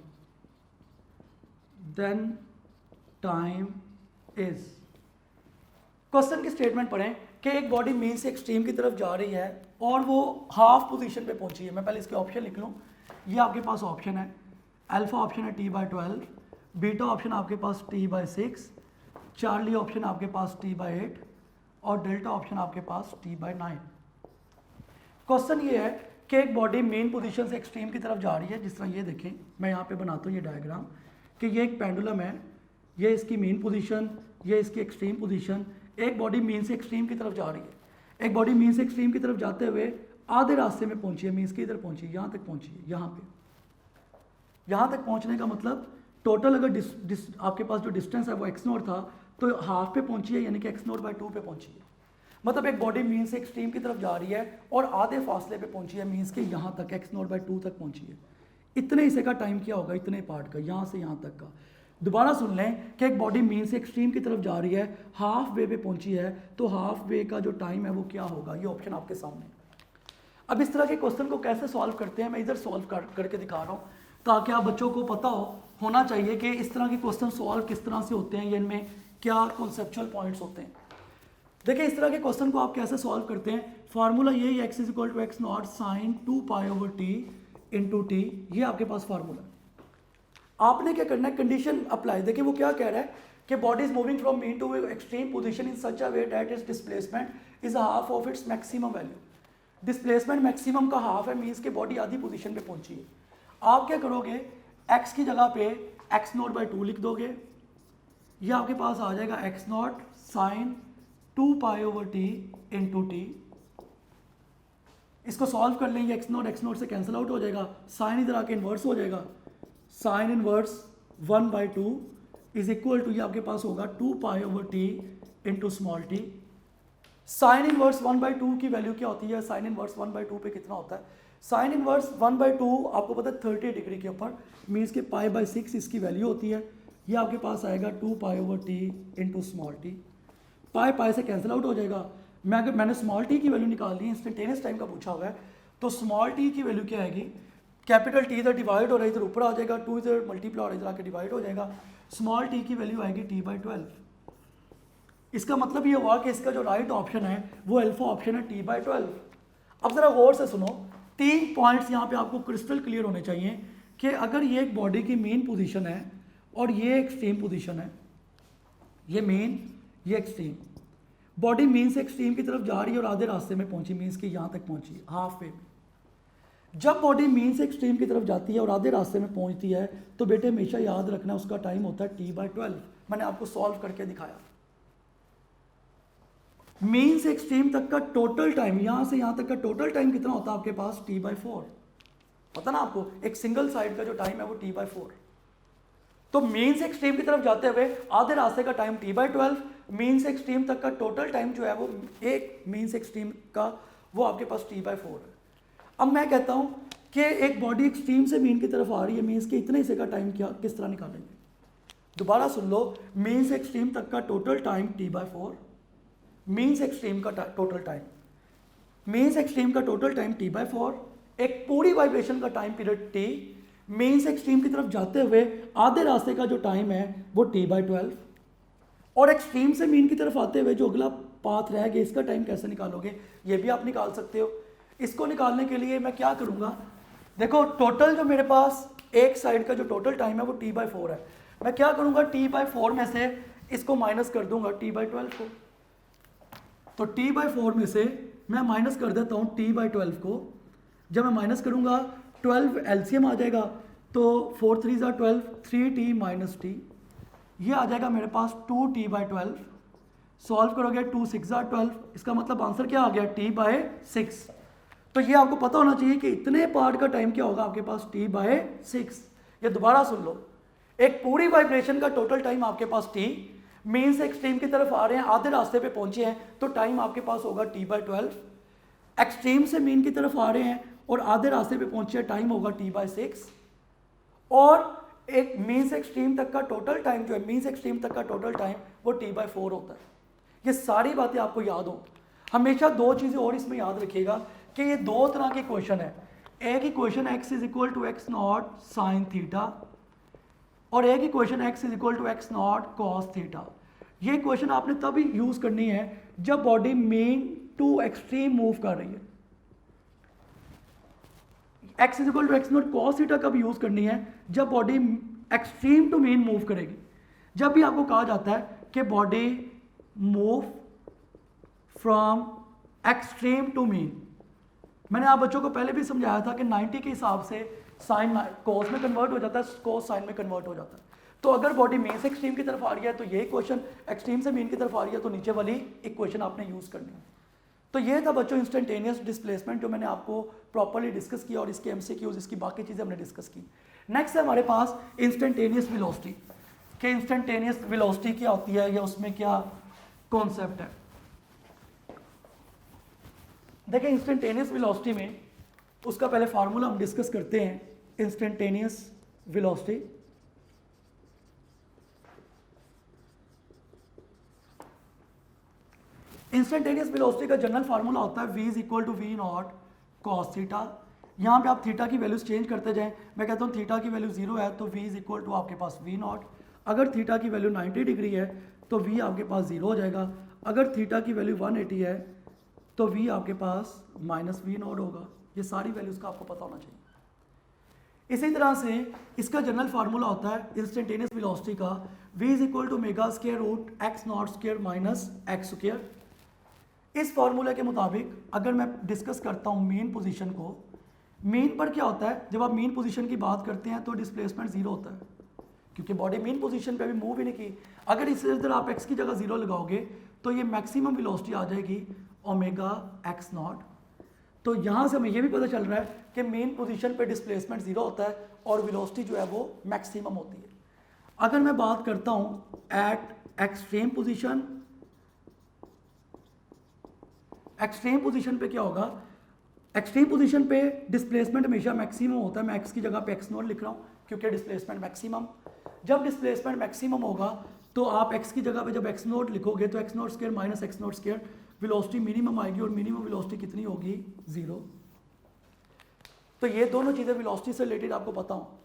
Speaker 1: then time is। Question की स्टेटमेंट पढ़ें कि एक बॉडी मीन से extreme की तरफ जा रही है और वो हाफ पोजीशन पे पहुंची है। मैं पहले इसके ऑप्शन लिख लूँ। ये आपके पास ऑप्शन है, अल्फा ऑप्शन है t/12, बीटा ऑप्शन आपके पास t/6, चार्ली ऑप्शन आपके पास t/8 और डेल्टा ऑप्शन आपके पास t/9। क्वेश्चन ये है कि एक बॉडी मेन पोजीशन से एक्सट्रीम की तरफ जा रही है। जिस तरह ये देखें, मैं यहाँ पे बनाता हूँ ये डायग्राम कि ये एक पेंडुलम है, ये इसकी मेन पोजीशन, ये इसकी एक्सट्रीम पोजीशन, एक बॉडी मीन से एक्सट्रीम की तरफ जा रही है, एक बॉडी मीन से एक्सट्रीम की तरफ जाते हुए आधे रास्ते में पहुंची है, मीन्स के इधर पहुंची है, यहाँ तक पहुंची है, यहाँ पे, यहाँ तक पहुंचने का मतलब टोटल अगर आपके पास जो डिस्टेंस है वो x नॉट था तो हाफ पे पहुंची है, यानी कि x नॉट बाई 2 पे पहुंची है। मतलब एक बॉडी मीन से एक्सट्रीम की तरफ जा रही है और आधे फासले पे पहुंची है, मीन्स के यहाँ तक x नॉट बाई 2 तक पहुंची है। इतने हिस्से का टाइम क्या होगा, इतने पार्ट का, यहाँ से यहाँ तक का। दोबारा सुन लें कि एक बॉडी मीन से एक्सट्रीम की तरफ जा रही है, हाफ वे पे पहुंची है, तो हाफ वे का जो टाइम है वो क्या होगा, ये ऑप्शन आपके सामने। अब इस तरह के क्वेश्चन को कैसे सॉल्व करते हैं मैं इधर सॉल्व करके दिखा रहा हूँ, ताकि आप बच्चों को पता होना चाहिए कि इस तरह के क्वेश्चन सॉल्व किस तरह से होते हैं, या इनमें क्या कॉन्सेप्चुअल पॉइंट्स होते हैं। देखिए इस तरह के क्वेश्चन को आप कैसे सॉल्व करते हैं। फार्मूला यही x is equal to x not sine 2 pi over T into t, ये आपके पास फार्मूला। आपने क्या करना है, कंडीशन अप्लाई। देखिए वो क्या कह रहा है कि body is moving from mean to extreme position in such a way that is displacement is half of its maximum value. Displacement maximum का हाफ है, मीन्स के बॉडी आधी पोजीशन पे पहुंची है। आप क्या करोगे, x की जगह पे x नॉट बाई 2 लिख दोगे, ये आपके पास आ जाएगा x not sine 2 pi over T into t. इसको सॉल्व कर लेंगे, x नॉट से कैंसिल आउट हो जाएगा, साइन इधर आके इन्वर्स हो जाएगा, sine inverse 1 by 2 is equal to, ये आपके पास होगा 2 pi over T into small t. Sine inverse 1 by 2 की वैल्यू क्या होती है, साइन इनवर्स 1 बाई 2 पे कितना होता है, साइन इनवर्स 1 बाई 2 आपको पता है 30 डिग्री के ऊपर, मीन्स के पाई बाई 6 इसकी वैल्यू होती है। ये आपके पास आएगा 2 pi over T into small T. Pi pi से कैंसिल आउट हो जाएगा। मैंने स्मॉल टी की वैल्यू निकाल दी, इंस्टेंटेनियस टाइम का पूछा हुआ है, तो स्मॉल टी की वैल्यू क्या आएगी, कैपिटल टी इधर डिवाइड हो रहा है, इधर ऊपर आ जाएगा, 2 इधर मल्टीप्लाई हो रहा है, इधर आके डिवाइड हो जाएगा। स्मॉल टी की वैल्यू आएगी टी बाई 12। इसका मतलब ये हुआ कि इसका जो राइट ऑप्शन है वो अल्फा ऑप्शन है टी बाई 12। अब जरा गौर से सुनो, 3 पॉइंट्स यहाँ पे आपको क्रिस्टल क्लियर होने चाहिए कि अगर ये एक बॉडी की मेन पोजीशन है और ये एक्सट्रीम पोजीशन है, ये मेन ये एक्सट्रीम, बॉडी मेन से एक्सट्रीम की तरफ जा रही है और आधे रास्ते में पहुंची, मीन्स कि यहाँ तक पहुंची है, हाफ वे में। जब बॉडी मेन से एक्सट्रीम की तरफ जाती है और आधे रास्ते में पहुंचती है तो बेटे हमेशा याद रखना उसका टाइम होता है टी बाई 12। मैंने आपको सॉल्व करके दिखाया। मेन से एक्सट्रीम तक का टोटल टाइम, यहां से यहां तक का टोटल टाइम कितना होता है आपके पास, टी बाई 4। पता ना आपको, एक सिंगल साइड का जो टाइम है वो टी बाई 4। तो मेन से एक्सट्रीम की तरफ जाते हुए आधे रास्ते का टाइम टी बाई 12, मेन से एक्सट्रीम तक का टोटल टाइम जो है वो एक मेन से एक्सट्रीम का वो आपके पास टी बाई 4 है। अब मैं कहता हूं कि एक बॉडी एक्सट्रीम से मेन की तरफ आ रही है, मीन्स के इतने हिस्से का टाइम क्या किस तरह निकालेंगे। दोबारा सुन लो, मेन से एक्सट्रीम तक का total time T by 4, main से एक्सट्रीम का टोटल टाइम, मेन से एक्सट्रीम का टोटल टाइम टी बाई 4, एक पूरी वाइब्रेशन का टाइम पीरियड टी, मेन से एक्सट्रीम की तरफ जाते हुए आधे रास्ते का जो टाइम है वो टी बाई 12, और एक्सट्रीम से मेन की तरफ आते हुए जो अगला पाथ रह गया इसका टाइम कैसे निकालोगे, ये भी आप निकाल सकते हो। इसको निकालने के लिए मैं क्या करूँगा, देखो टोटल जो मेरे पास एक साइड का जो टोटल टाइम है वो टी बाई 4 है। मैं क्या करूँगा, टी बाई 4 में से इसको माइनस कर दूंगा टी बाई 12 को, तो टी बाई 4 में से मैं माइनस कर देता हूँ टी बाई 12 को। जब मैं माइनस करूँगा 12 एलसीएम आ जाएगा, तो 4 3 ज़ा 12, 3t माइनस टी, ये आ जाएगा मेरे पास 2t बाई 12। सॉल्व करोगे 2 6 ज़ा 12, इसका मतलब आंसर क्या आ गया, t बाई 6। तो ये आपको पता होना चाहिए कि इतने पार्ट का टाइम क्या होगा आपके पास, t बाई 6। ये दोबारा सुन लो, एक पूरी वाइब्रेशन का टोटल टाइम आपके पास t, मेन से एक्सट्रीम की तरफ आ रहे हैं, आधे रास्ते पे पहुंचे हैं, तो टाइम आपके पास होगा टी बाई 12। एक्सट्रीम से मेन की तरफ आ रहे हैं और आधे रास्ते पे पहुंचे हैं, टाइम होगा टी बाई 6। और एक मेन से एक्सट्रीम तक का टोटल टाइम जो है, मेन से एक्सट्रीम तक का टोटल टाइम वो टी बाई 4 होता है। ये सारी बातें आपको याद हो। हमेशा 2 चीज़ें और इसमें याद रखिएगा कि ये 2 तरह के क्वेश्चन है। एक ही question x is equal to x not sine theta, और एक ही question x is equal to x naught cos theta. ये क्वेश्चन आपने तभी यूज करनी है जब body mean to extreme move कर रही है। x is equal to x naught cos theta कब यूज करनी है, जब body extreme to mean move करेगी। जब भी आपको कहा जाता है कि body move from extreme to mean, मैंने आप बच्चों को पहले भी समझाया था कि 90 के हिसाब से साइन कोस में कन्वर्ट हो जाता है, कोस साइन में कन्वर्ट हो जाता है। तो अगर बॉडी मेन से एक्सट्रीम की तरफ आ रही है तो ये इक्वेशन, एक्सट्रीम से मेन की तरफ आ रही है तो नीचे वाली इक्वेशन आपने यूज़ करनी है। तो ये था बच्चों इंस्टेंटेनियस डिस्प्लेसमेंट जो मैंने आपको प्रॉपर्ली डिस्कस किया, और इसके एमसीक्यूज, इसकी बाकी चीज़ें हमने डिस्कस की। नेक्स्ट है हमारे पास इंस्टेंटेनियस वेलोसिटी, कि इंस्टेंटेनियस वेलोसिटी क्या होती है या उसमें क्या कॉन्सेप्ट है। देखिए इंस्टेंटेनियस वेलोसिटी में उसका पहले फार्मूला हम डिस्कस करते हैं। इंस्टेंटेनियस वेलोसिटी, इंस्टेंटेनियस वेलोसिटी का जनरल फार्मूला होता है v is equal to v not cos theta. यहाँ पे आप थीटा की वैल्यूज चेंज करते जाएं। मैं कहता हूँ थीटा की वैल्यू 0 है तो v इज इक्वल टू आपके पास वी नॉट। अगर थीटा की वैल्यू 90 डिग्री है तो v आपके पास 0 हो जाएगा। अगर थीटा की वैल्यू 180 है तो v आपके पास माइनस वी नॉट होगा। ये सारी वैल्यूज़ का आपको पता होना चाहिए। इसी तरह से इसका जनरल फार्मूला होता है इंस्टेंटेनियस वेलोसिटी का v is equal to omega square root x not square minus x square. इस फार्मूले के मुताबिक अगर मैं डिस्कस करता हूँ मेन पोजीशन को, मेन पर क्या होता है, जब आप मेन पोजीशन की बात करते हैं तो डिस्प्लेसमेंट 0 होता है, क्योंकि बॉडी मेन पोजीशन पे अभी मूव ही नहीं की। अगर इस इधर आप x की जगह 0 लगाओगे तो ये मैक्सिमम वेलोसिटी आ जाएगी ओमेगा एक्स नॉट। तो यहाँ से हमें ये भी पता चल रहा है कि मेन पोजीशन पे डिस्प्लेसमेंट 0 होता है और वेलोसिटी जो है वो मैक्सिमम होती है। अगर मैं बात करता हूँ eight extreme position, extreme position पे क्या होगा, एक्सट्रीम पोजीशन पे डिस्प्लेसमेंट हमेशा मैक्सिमम होता है। मैं एक्स की जगह पे एक्स नॉट लिख रहा हूँ क्योंकि डिस्प्लेसमेंट मैक्सिमम। जब डिस्प्लेसमेंट मैक्सिमम होगा तो आप एक्स की जगह पे जब एक्स नॉट लिखोगे तो x not square minus x not square, velocity minimum आएगी और मिनिमम वेलोसिटी कितनी होगी, 0। तो ये दोनों चीज़ें वेलोसिटी से रिलेटेड आपको पता हो।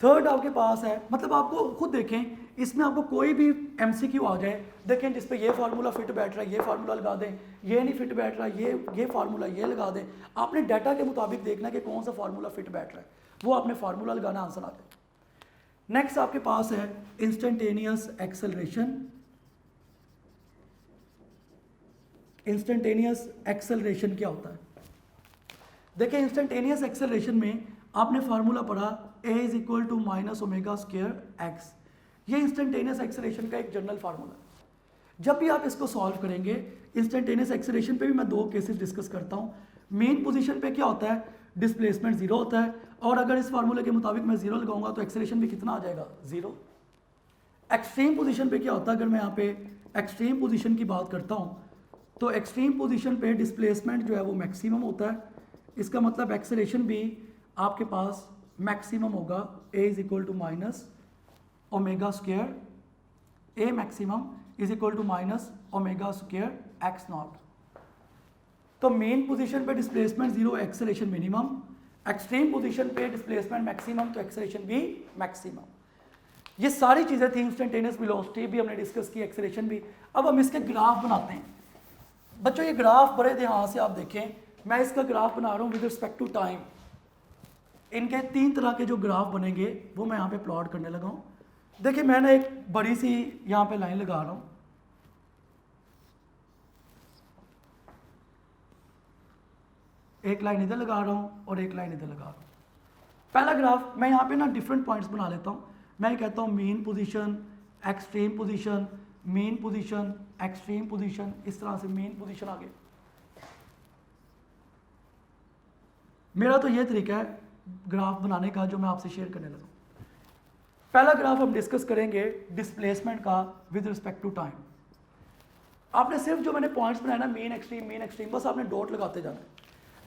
Speaker 1: थर्ड आपके पास है, मतलब आपको खुद देखें इसमें आपको कोई भी एमसीक्यू आ जाए, देखें जिस पे ये फार्मूला फिट बैठ रहा है ये फार्मूला लगा दें, ये नहीं फिट बैठ रहा ये फार्मूला ये लगा दें। आपने डाटा के मुताबिक देखना कि कौन सा फार्मूला फिट बैठ रहा है, वो आपने फार्मूला लगाना, आंसर आ जाए। नेक्स्ट आपके पास है इंस्टेंटेनियस एक्सेलरेशन। इंस्टेंटेनियस एक्सेलरेशन क्या होता है, देखिए इंस्टेंटेनियस एक्सेलरेशन में आपने फार्मूला पढ़ा a is equal to minus omega square x. ये इंस्टेंटेनियस एक्सेलरेशन का एक जनरल फार्मूला है। जब भी आप इसको सॉल्व करेंगे, इंस्टेंटेनियस एक्सेलरेशन पे भी मैं 2 केसेस डिस्कस करता हूँ। मेन पोजीशन पे क्या होता है, डिस्प्लेसमेंट 0 होता है, और अगर इस फार्मूले के मुताबिक मैं 0 लगाऊंगा तो एक्सेलरेशन भी कितना आ जाएगा, 0। एक्सट्रीम पोजीशन पे क्या होता है, अगर मैं यहाँ पे एक्सट्रीम पोजीशन की बात करता हूँ तो एक्सट्रीम पोजीशन पे डिस्प्लेसमेंट जो है वो मैक्सिमम होता है। इसका मतलब एक्सेलरेशन भी आपके पास मैक्सिमम होगा, a is equal to minus omega square, a maximum is equal to minus omega square x not. तो मेन पोजीशन पे displacement 0, acceleration minimum. Extreme position पे डिस्प्लेसमेंट मैक्सिमम तो एक्सेलरेशन भी मैक्सिमम। ये सारी चीज़ें थी। इंस्टेंटेनियस वेलोसिटी भी हमने डिस्कस की, एक्सेलरेशन भी। अब हम इसके ग्राफ बनाते हैं। बच्चों ये ग्राफ बड़े ध्यान से आप देखें, मैं इसका ग्राफ बना रहा हूँ विद रिस्पेक्ट टू टाइम। इनके 3 तरह के जो ग्राफ बनेंगे वो मैं यहाँ पे प्लॉट करने लगा हूँ। देखिए मैंने एक बड़ी सी यहाँ पे लाइन लगा रहा हूँ, एक लाइन इधर लगा रहा हूँ और एक लाइन इधर लगा रहा हूँ। पहला ग्राफ मैं यहाँ पे ना डिफरेंट पॉइंट्स बना लेता हूँ। मैं कहता हूँ main position, extreme position, mean position, extreme position, इस तरह से मेन पोजीशन आगे। मेरा तो ये तरीका है ग्राफ बनाने का जो मैं आपसे शेयर करने लगा। पहला ग्राफ हम डिस्कस करेंगे डिस्प्लेसमेंट का विद रिस्पेक्ट टू टाइम। आपने सिर्फ जो मैंने पॉइंट्स बनाया ना, मेन एक्सट्रीम, बस आपने डॉट लगाते जाना है।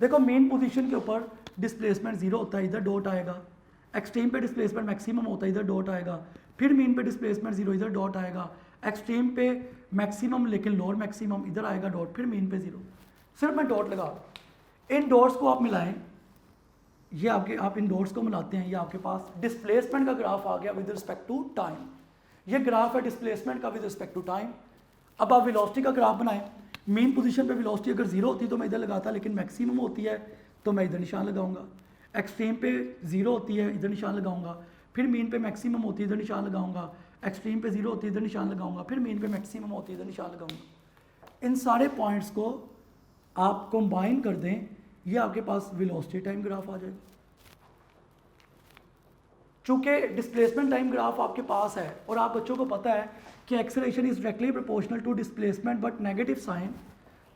Speaker 1: देखो मेन पोजीशन के ऊपर डिस्प्लेसमेंट 0 होता है, इधर डॉट आएगा। एक्सट्रीम पे डिस्प्लेसमेंट मैक्सिमम होता है, इधर डॉट आएगा। फिर मेन पे डिस्प्लेसमेंट 0, इधर डॉट आएगा। एक्सट्रीम पे मैक्सिमम लेकिन लोअर मैक्सिमम, इधर आएगा डॉट, फिर मेन पे 0। सिर्फ मैं डॉट लगा, इन डॉट्स को आप मिलाएं, ये आपके, आप इन डॉट्स को मिलाते हैं, ये आपके पास डिस्प्लेसमेंट का ग्राफ आ गया विद रिस्पेक्ट टू टाइम। ये ग्राफ है डिस्प्लेसमेंट का विद रिस्पेक्ट टू टाइम। अब आप वेलोसिटी का ग्राफ बनाएं। मेन पोजीशन पे वेलोसिटी अगर 0 होती तो मैं इधर लगाता, लेकिन मैक्सिमम होती है तो मैं इधर निशान लगाऊंगा। एक्सट्रीम पे 0 होती है, इधर निशान लगाऊंगा। फिर मेन पे मैक्सिमम होती है, इधर निशान लगाऊंगा। एक्सट्रीम पे 0 होती है, इधर निशान लगाऊंगा। फिर मेन पे मैक्सिमम होती है, इधर निशान लगाऊंगा। इन सारे पॉइंट्स को आप कंबाइन कर दें, ये आपके पास वेलोसिटी टाइम ग्राफ आ जाएगा। चूंकि डिस्प्लेसमेंट टाइम ग्राफ आपके पास है और आप बच्चों को पता है कि acceleration is directly proportional to displacement but negative sign,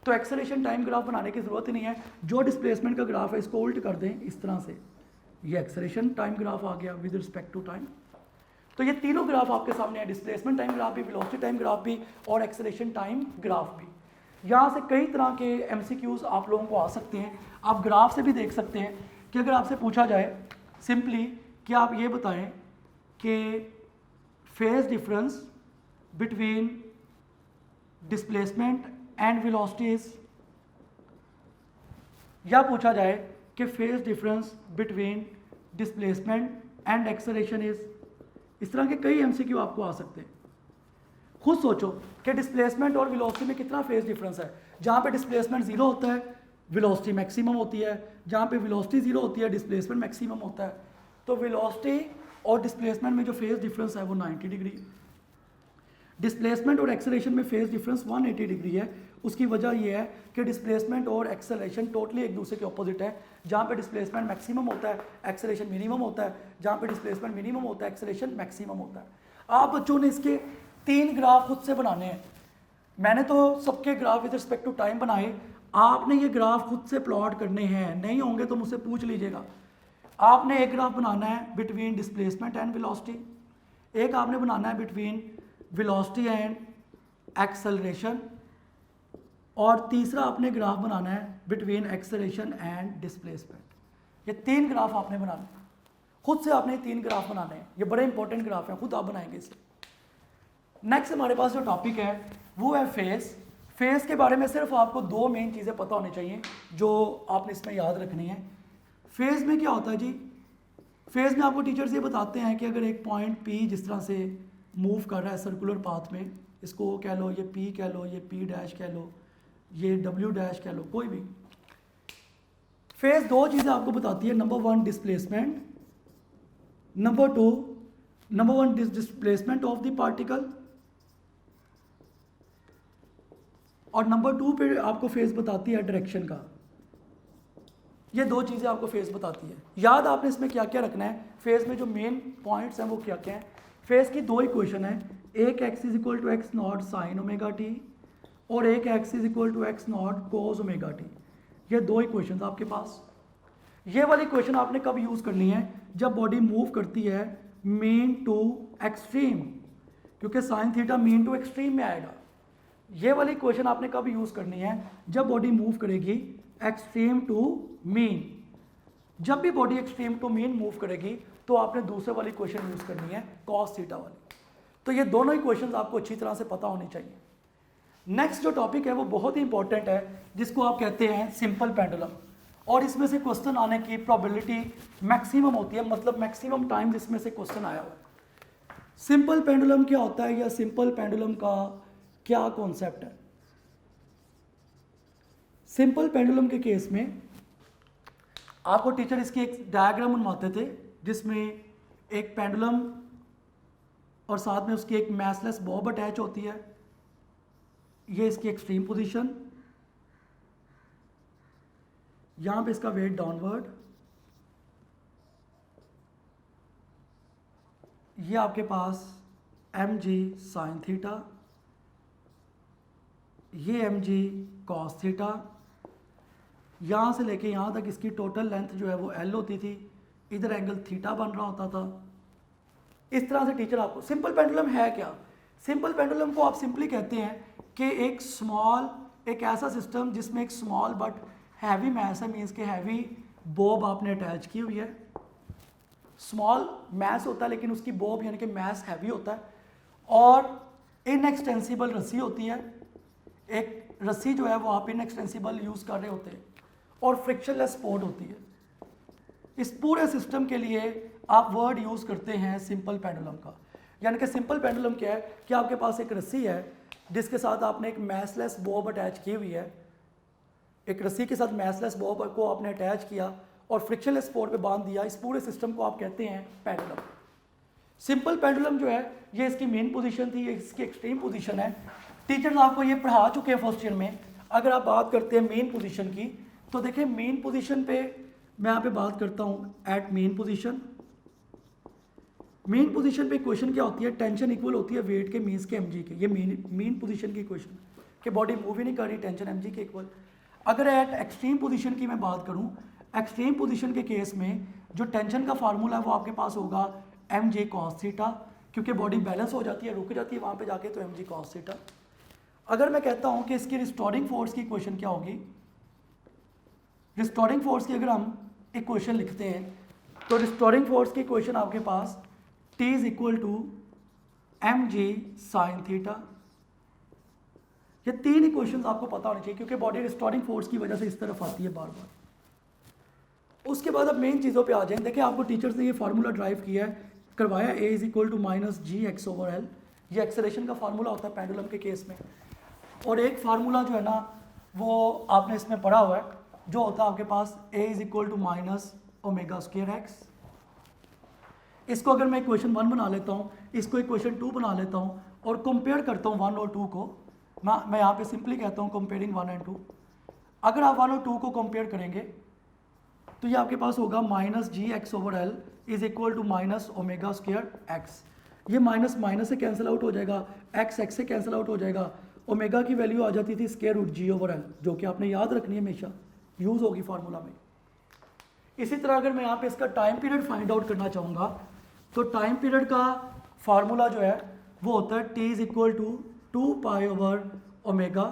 Speaker 1: तो एक्सेलरेशन टाइम ग्राफ बनाने की ज़रूरत ही नहीं है। जो डिस्प्लेसमेंट का ग्राफ है इसको उल्ट कर दें इस तरह से, ये एक्सेलरेशन टाइम ग्राफ आ गया विद रिस्पेक्ट टू टाइम। तो ये तीनों ग्राफ आपके सामने है, डिस्प्लेसमेंट टाइम ग्राफ भी, वेलोसिटी टाइम ग्राफ भी और एक्सेलरेशन टाइम ग्राफ भी। यहाँ से कई तरह के एमसीक्यूज आप लोगों को आ सकते हैं। आप ग्राफ से भी देख सकते हैं कि अगर आपसे पूछा जाए सिंपली कि आप ये बताएं कि phase difference between displacement and velocities, या पूछा जाए कि phase difference between displacement and acceleration is, इस तरह के कई एमसीक्यू आपको आ सकते हैं। खुद सोचो कि डिस्प्लेसमेंट और वेलोसिटी में कितना फेज डिफरेंस है। जहाँ पे डिस्प्लेसमेंट जीरो होता है वेलोसिटी मैक्सिमम होती है, जहाँ पे वेलोसिटी जीरो होती है डिस्प्लेसमेंट मैक्सिमम होता है। तो वेलोसिटी और डिस्प्लेसमेंट में जो फेज डिफरेंस है वो 90 डिग्री, डिस्प्लेसमेंट और एक्सेलरेशन में फेज डिफरेंस 180 डिग्री है। उसकी वजह यह है कि डिस्प्लेसमेंट और एक्सेलरेशन टोटली एक दूसरे के ऑपोजिट है। जहाँ पे डिस्प्लेसमेंट मैक्सिमम होता है एक्सेलरेशन मिनिमम होता है, जहाँ पे डिस्प्लेसमेंट मिनिमम होता है एक्सेलरेशन मैक्सिमम होता है। आप बच्चों ने इसके 3 ग्राफ खुद से बनाने हैं। मैंने तो सबके graph with respect to time बनाए, आपने ये ग्राफ खुद से प्लॉट करने हैं। नहीं होंगे तो मुझसे पूछ लीजिएगा। आपने एक ग्राफ बनाना है बिटवीन डिस्प्लेसमेंट एंड वेलोसिटी, एक आपने बनाना है बिटवीन वेलोसिटी एंड एक्सेलरेशन, और तीसरा आपने ग्राफ बनाना है बिटवीन एक्सेलरेशन एंड डिस्प्लेसमेंट। ये 3 ग्राफ आपने बनाने हैं, खुद से आपने 3 ग्राफ बनाने हैं। ये बड़े इंपॉर्टेंट ग्राफ हैं, खुद आप बनाएंगे इसे। नेक्स्ट हमारे पास जो टॉपिक है वो है फेस। फेस के बारे में सिर्फ आपको 2 मेन चीज़ें पता होनी चाहिए जो आपने इसमें याद रखनी है। फेज में क्या होता है जी, फेज में आपको टीचर्स ये बताते हैं कि अगर एक पॉइंट पी जिस तरह से मूव कर रहा है सर्कुलर पाथ में, इसको कह लो, ये पी कह लो, ये पी डैश कह लो, ये डब्ल्यू डैश कह लो, कोई भी। फेज 2 चीज़ें आपको बताती है। Number 1 displacement, number 1 displacement of the particle, और नंबर 2 पे आपको फेज बताती है डायरेक्शन का। ये 2 चीज़ें आपको फेज बताती है। याद आपने इसमें क्या क्या रखना है, फेज में जो मेन पॉइंट्स हैं वो क्या क्या हैं। फेज की 2 इक्वेशन है, एक x is equal to x not sine omega t और एक x is equal to x naught cos omega t. ये 2 इक्वेशन आपके पास। ये वाली इक्वेशन आपने कब यूज़ करनी है, जब बॉडी मूव करती है मीन टू एक्सट्रीम, क्योंकि sine theta mean to extreme में आएगा। ये वाली इक्वेशन आपने कब यूज़ करनी है, जब बॉडी मूव करेगी एक्सट्रीम टू मीन। जब भी body extreme to mean move करेगी तो आपने दूसरे वाली इक्वेशन यूज़ करनी है कॉस थीटा वाली। तो ये दोनों इक्वेशंस आपको अच्छी तरह से पता होनी चाहिए। नेक्स्ट जो टॉपिक है वो बहुत ही इंपॉर्टेंट है, जिसको आप कहते हैं सिंपल पेंडुलम, और इसमें से क्वेश्चन आने की प्रोबेबिलिटी मैक्सिमम होती है, मतलब मैक्सिमम टाइम जिसमें से क्वेश्चन आया हुआ है। सिंपल पेंडुलम क्या होता है या सिंपल पेंडुलम का क्या कॉन्सेप्ट है। सिंपल पेंडुलम के केस में आपको टीचर इसकी एक डायग्राम बनवाते थे, जिसमें एक पेंडुलम और साथ में उसकी एक मैसलेस बॉब अटैच होती है। ये इसकी एक्सट्रीम पोजीशन, यहां पे इसका वेट डाउनवर्ड, ये आपके पास mg साइन थीटा, ये mg कॉस थीटा, यहाँ से लेके यहाँ तक इसकी टोटल लेंथ जो है वो l होती थी, इधर एंगल थीटा बन रहा होता था। इस तरह से टीचर आपको, सिंपल पेंडुलम है क्या, सिंपल पेंडुलम को आप सिंपली कहते हैं कि एक ऐसा सिस्टम जिसमें एक स्मॉल बट हैवी मैस है, मीन्स के हैवी बॉब आपने अटैच की हुई है। स्मॉल मैस होता है लेकिन उसकी बॉब यानी कि मैस हैवी होता है, और इनएक्सटेंसिबल रस्सी होती है। एक रस्सी जो है वो आप इनएक्सटेंसिबल यूज़ कर रहे होते हैं, और फ्रिक्शनलेस सपोर्ट होती है। इस पूरे सिस्टम के लिए आप वर्ड यूज़ करते हैं सिंपल पेंडुलम का। यानी कि सिंपल पेंडुलम क्या है कि आपके पास एक रस्सी है जिसके साथ आपने एक मैसलेस बॉब अटैच की हुई है। एक रस्सी के साथ मैसलेस बॉब को आपने अटैच किया और फ्रिक्शनलेस सपोर्ट पे बांध दिया। इस पूरे सिस्टम को आप कहते हैं पेंडुलम। सिंपल पेंडुलम जो है ये इसकी मेन पोजीशन थी, ये इसकी एक्सट्रीम पोजीशन है। टीचर्स आपको ये पढ़ा चुके हैं फर्स्ट ईयर में। अगर आप बात करते हैं मेन पोजीशन की, तो देखिए मेन पोजीशन पे मैं यहाँ पे बात करता हूँ at mean position. Mean position पे इक्वेशन क्या होती है, टेंशन इक्वल होती है वेट के मीन्स के mg के, ये मेन पोजीशन की इक्वेशन कि बॉडी मूव ही नहीं कर रही, टेंशन mg के इक्वल। अगर एट एक्सट्रीम पोजीशन की मैं बात करूं, एक्सट्रीम पोजीशन के केस में जो टेंशन का फार्मूला है वो आपके पास होगा mj cos थीटा, क्योंकि बॉडी बैलेंस हो जाती है, रुक जाती है वहाँ पे जाके, तो mg cos थीटा। अगर मैं कहता हूँ कि इसकी रिस्टोरिंग फोर्स की इक्वेशन क्या होगी, रिस्टोरिंग फोर्स की अगर हम इक्वेशन लिखते हैं तो रिस्टोरिंग फोर्स की इक्वेशन आपके पास T is equal to m g sine theta. ये तीन इक्वेशंस आपको पता होनी चाहिए, क्योंकि बॉडी रिस्टोरिंग फोर्स की वजह से इस तरफ आती है बार बार। उसके बाद अब मेन चीज़ों पे आ जाएं। देखिए आपको टीचर्स ने ये फार्मूला ड्राइव किया है, करवाया a is equal to minus g x over l, ये एक्सेलरेशन का फार्मूला होता है पेंडुलम के केस में। और एक फार्मूला जो है ना वो आपने इसमें पढ़ा हुआ है, जो होता है आपके पास a is equal to minus omega square x. इसको अगर मैं इक्वेशन 1 बना लेता हूँ, इसको इक्वेशन 2 बना लेता हूँ और कंपेयर करता हूँ 1 और 2 को, मैं यहाँ पे सिंपली कहता हूँ कंपेयरिंग 1 एंड 2। अगर आप 1 और 2 को कंपेयर करेंगे तो ये आपके पास होगा minus g x over l is equal to minus omega square x. ये माइनस माइनस से कैंसिल आउट हो जाएगा, एक्स एक्स से कैंसिल आउट हो जाएगा, ओमेगा की वैल्यू आ जाती थी square root g over l, जो कि आपने याद रखनी है, हमेशा यूज़ होगी फार्मूला में। इसी तरह अगर मैं यहाँ पे इसका टाइम पीरियड फाइंड आउट करना चाहूँगा तो टाइम पीरियड का फार्मूला जो है वो होता है T is equal to 2 pi over omega.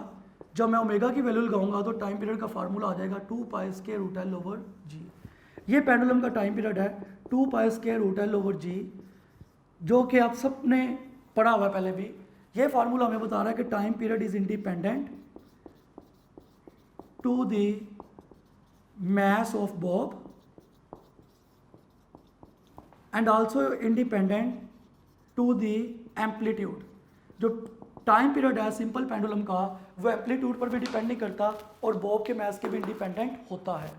Speaker 1: जब मैं ओमेगा की वैल्यू लगाऊंगा तो टाइम पीरियड का फार्मूला आ जाएगा 2 pi square root l over g. ये पेंडुलम का टाइम पीरियड है 2 pi square root l over g, जो कि आप सब ने पढ़ा हुआ है पहले भी। ये फार्मूला हमें बता रहा है कि time period is independent to the mass of bob and also independent to the amplitude। जो टाइम पीरियड है सिंपल पेंडुलम का वो एम्पलीट्यूड पर भी डिपेंड नहीं करता और बॉब के मैस के भी इंडिपेंडेंट होता है।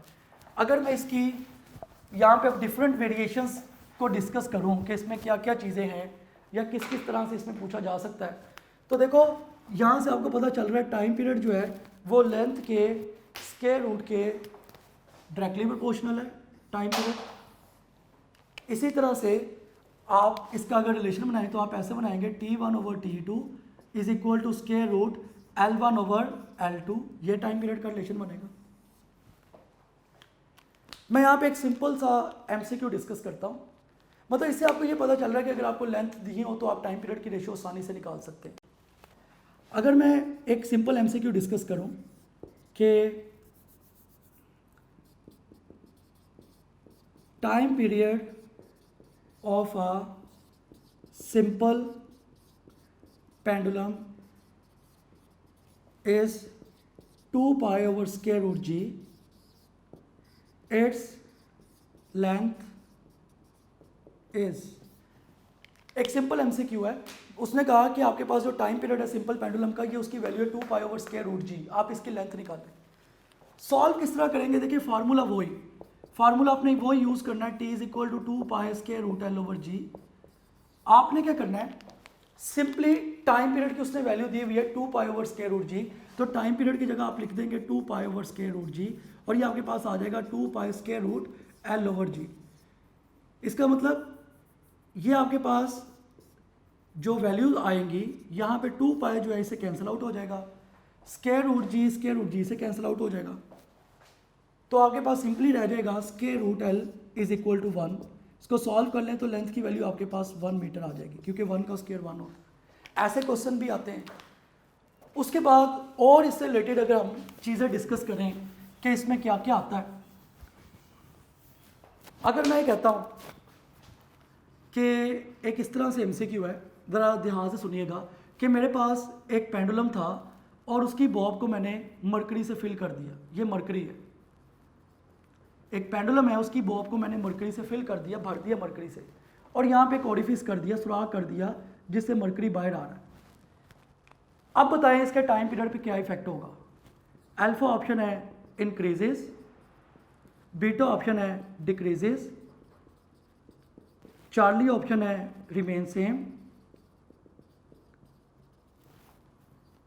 Speaker 1: अगर मैं इसकी यहाँ पे अब डिफरेंट वेरिएशंस को डिस्कस करूँ कि इसमें क्या क्या चीज़ें हैं या किस किस तरह से इसमें पूछा जा सकता है, तो देखो यहाँ से आपको पता चल रहा है टाइम पीरियड जो है वो लेंथ के स्क्वायर रूट के डायरेक्टली प्रोपोर्शनल है टाइम पीरियड। इसी तरह से आप इसका अगर रिलेशन बनाएं तो आप ऐसे बनाएंगे T1 over T2 is equal to square root L1 over L2, ये टाइम पीरियड का रिलेशन बनेगा। मैं यहाँ पे एक सिंपल सा MCQ डिस्कस करता हूँ, मतलब इससे आपको ये पता चल रहा है कि अगर आपको लेंथ दी हो तो आप टाइम पीरियड की रेशियो आसानी से निकाल सकते हैं। अगर मैं एक सिंपल MCQ डिस्कस करूँ कि time period of a simple pendulum is 2 pi over square root g, its length is, एक सिंपल MCQ है। उसने कहा कि आपके पास जो टाइम पीरियड है सिंपल पेंडुलम का, ये उसकी वैल्यू है 2 पाई ओवर स्क्वायर रूट जी। आप इसकी लेंथ निकालें। सॉल्व किस तरह करेंगे, देखिए फार्मूला वही, फार्मूला आपने वो यूज़ करना है T is equal to 2 pi square root l over g. आपने क्या करना है, सिंपली टाइम पीरियड की उसने वैल्यू दी हुई है 2 pi over square root g, तो टाइम पीरियड की जगह आप लिख देंगे 2 pi over square root g और ये आपके पास आ जाएगा 2 pi square root l over g. इसका मतलब ये आपके पास जो वैल्यूज आएंगी यहाँ पे 2 पाई जो है इसे कैंसिल आउट हो जाएगा, स्क्वायर रूट जी से कैंसिल आउट हो जाएगा, तो आपके पास सिंपली रह जाएगा square root l is equal to 1। इसको सॉल्व कर लें तो लेंथ की वैल्यू आपके पास 1 मीटर आ जाएगी, क्योंकि 1 का स्क्वायर 1 होता है। ऐसे क्वेश्चन भी आते हैं। उसके बाद और इससे रिलेटेड अगर हम चीज़ें डिस्कस करें कि इसमें क्या क्या आता है, अगर मैं ये कहता हूँ कि एक इस तरह से MCQ है, ज़रा ध्यान से सुनिएगा कि मेरे पास एक पेंडुलम था और उसकी बॉब को मैंने मरकरी से फिल कर दिया। ये मरकरी है, एक पेंडुलम है, उसकी बॉब को मैंने मरकरी से फिल कर दिया, भर दिया मरकरी से, और यहाँ पे कोरिफिस कर दिया, सुराख कर दिया, जिससे मरकरी बाहर आ रहा है। अब बताएं इसके टाइम पीरियड पे क्या इफेक्ट होगा। अल्फा ऑप्शन है इंक्रीजेस, बीटा ऑप्शन है डिक्रीजेस, चार्ली ऑप्शन है रिमेन सेम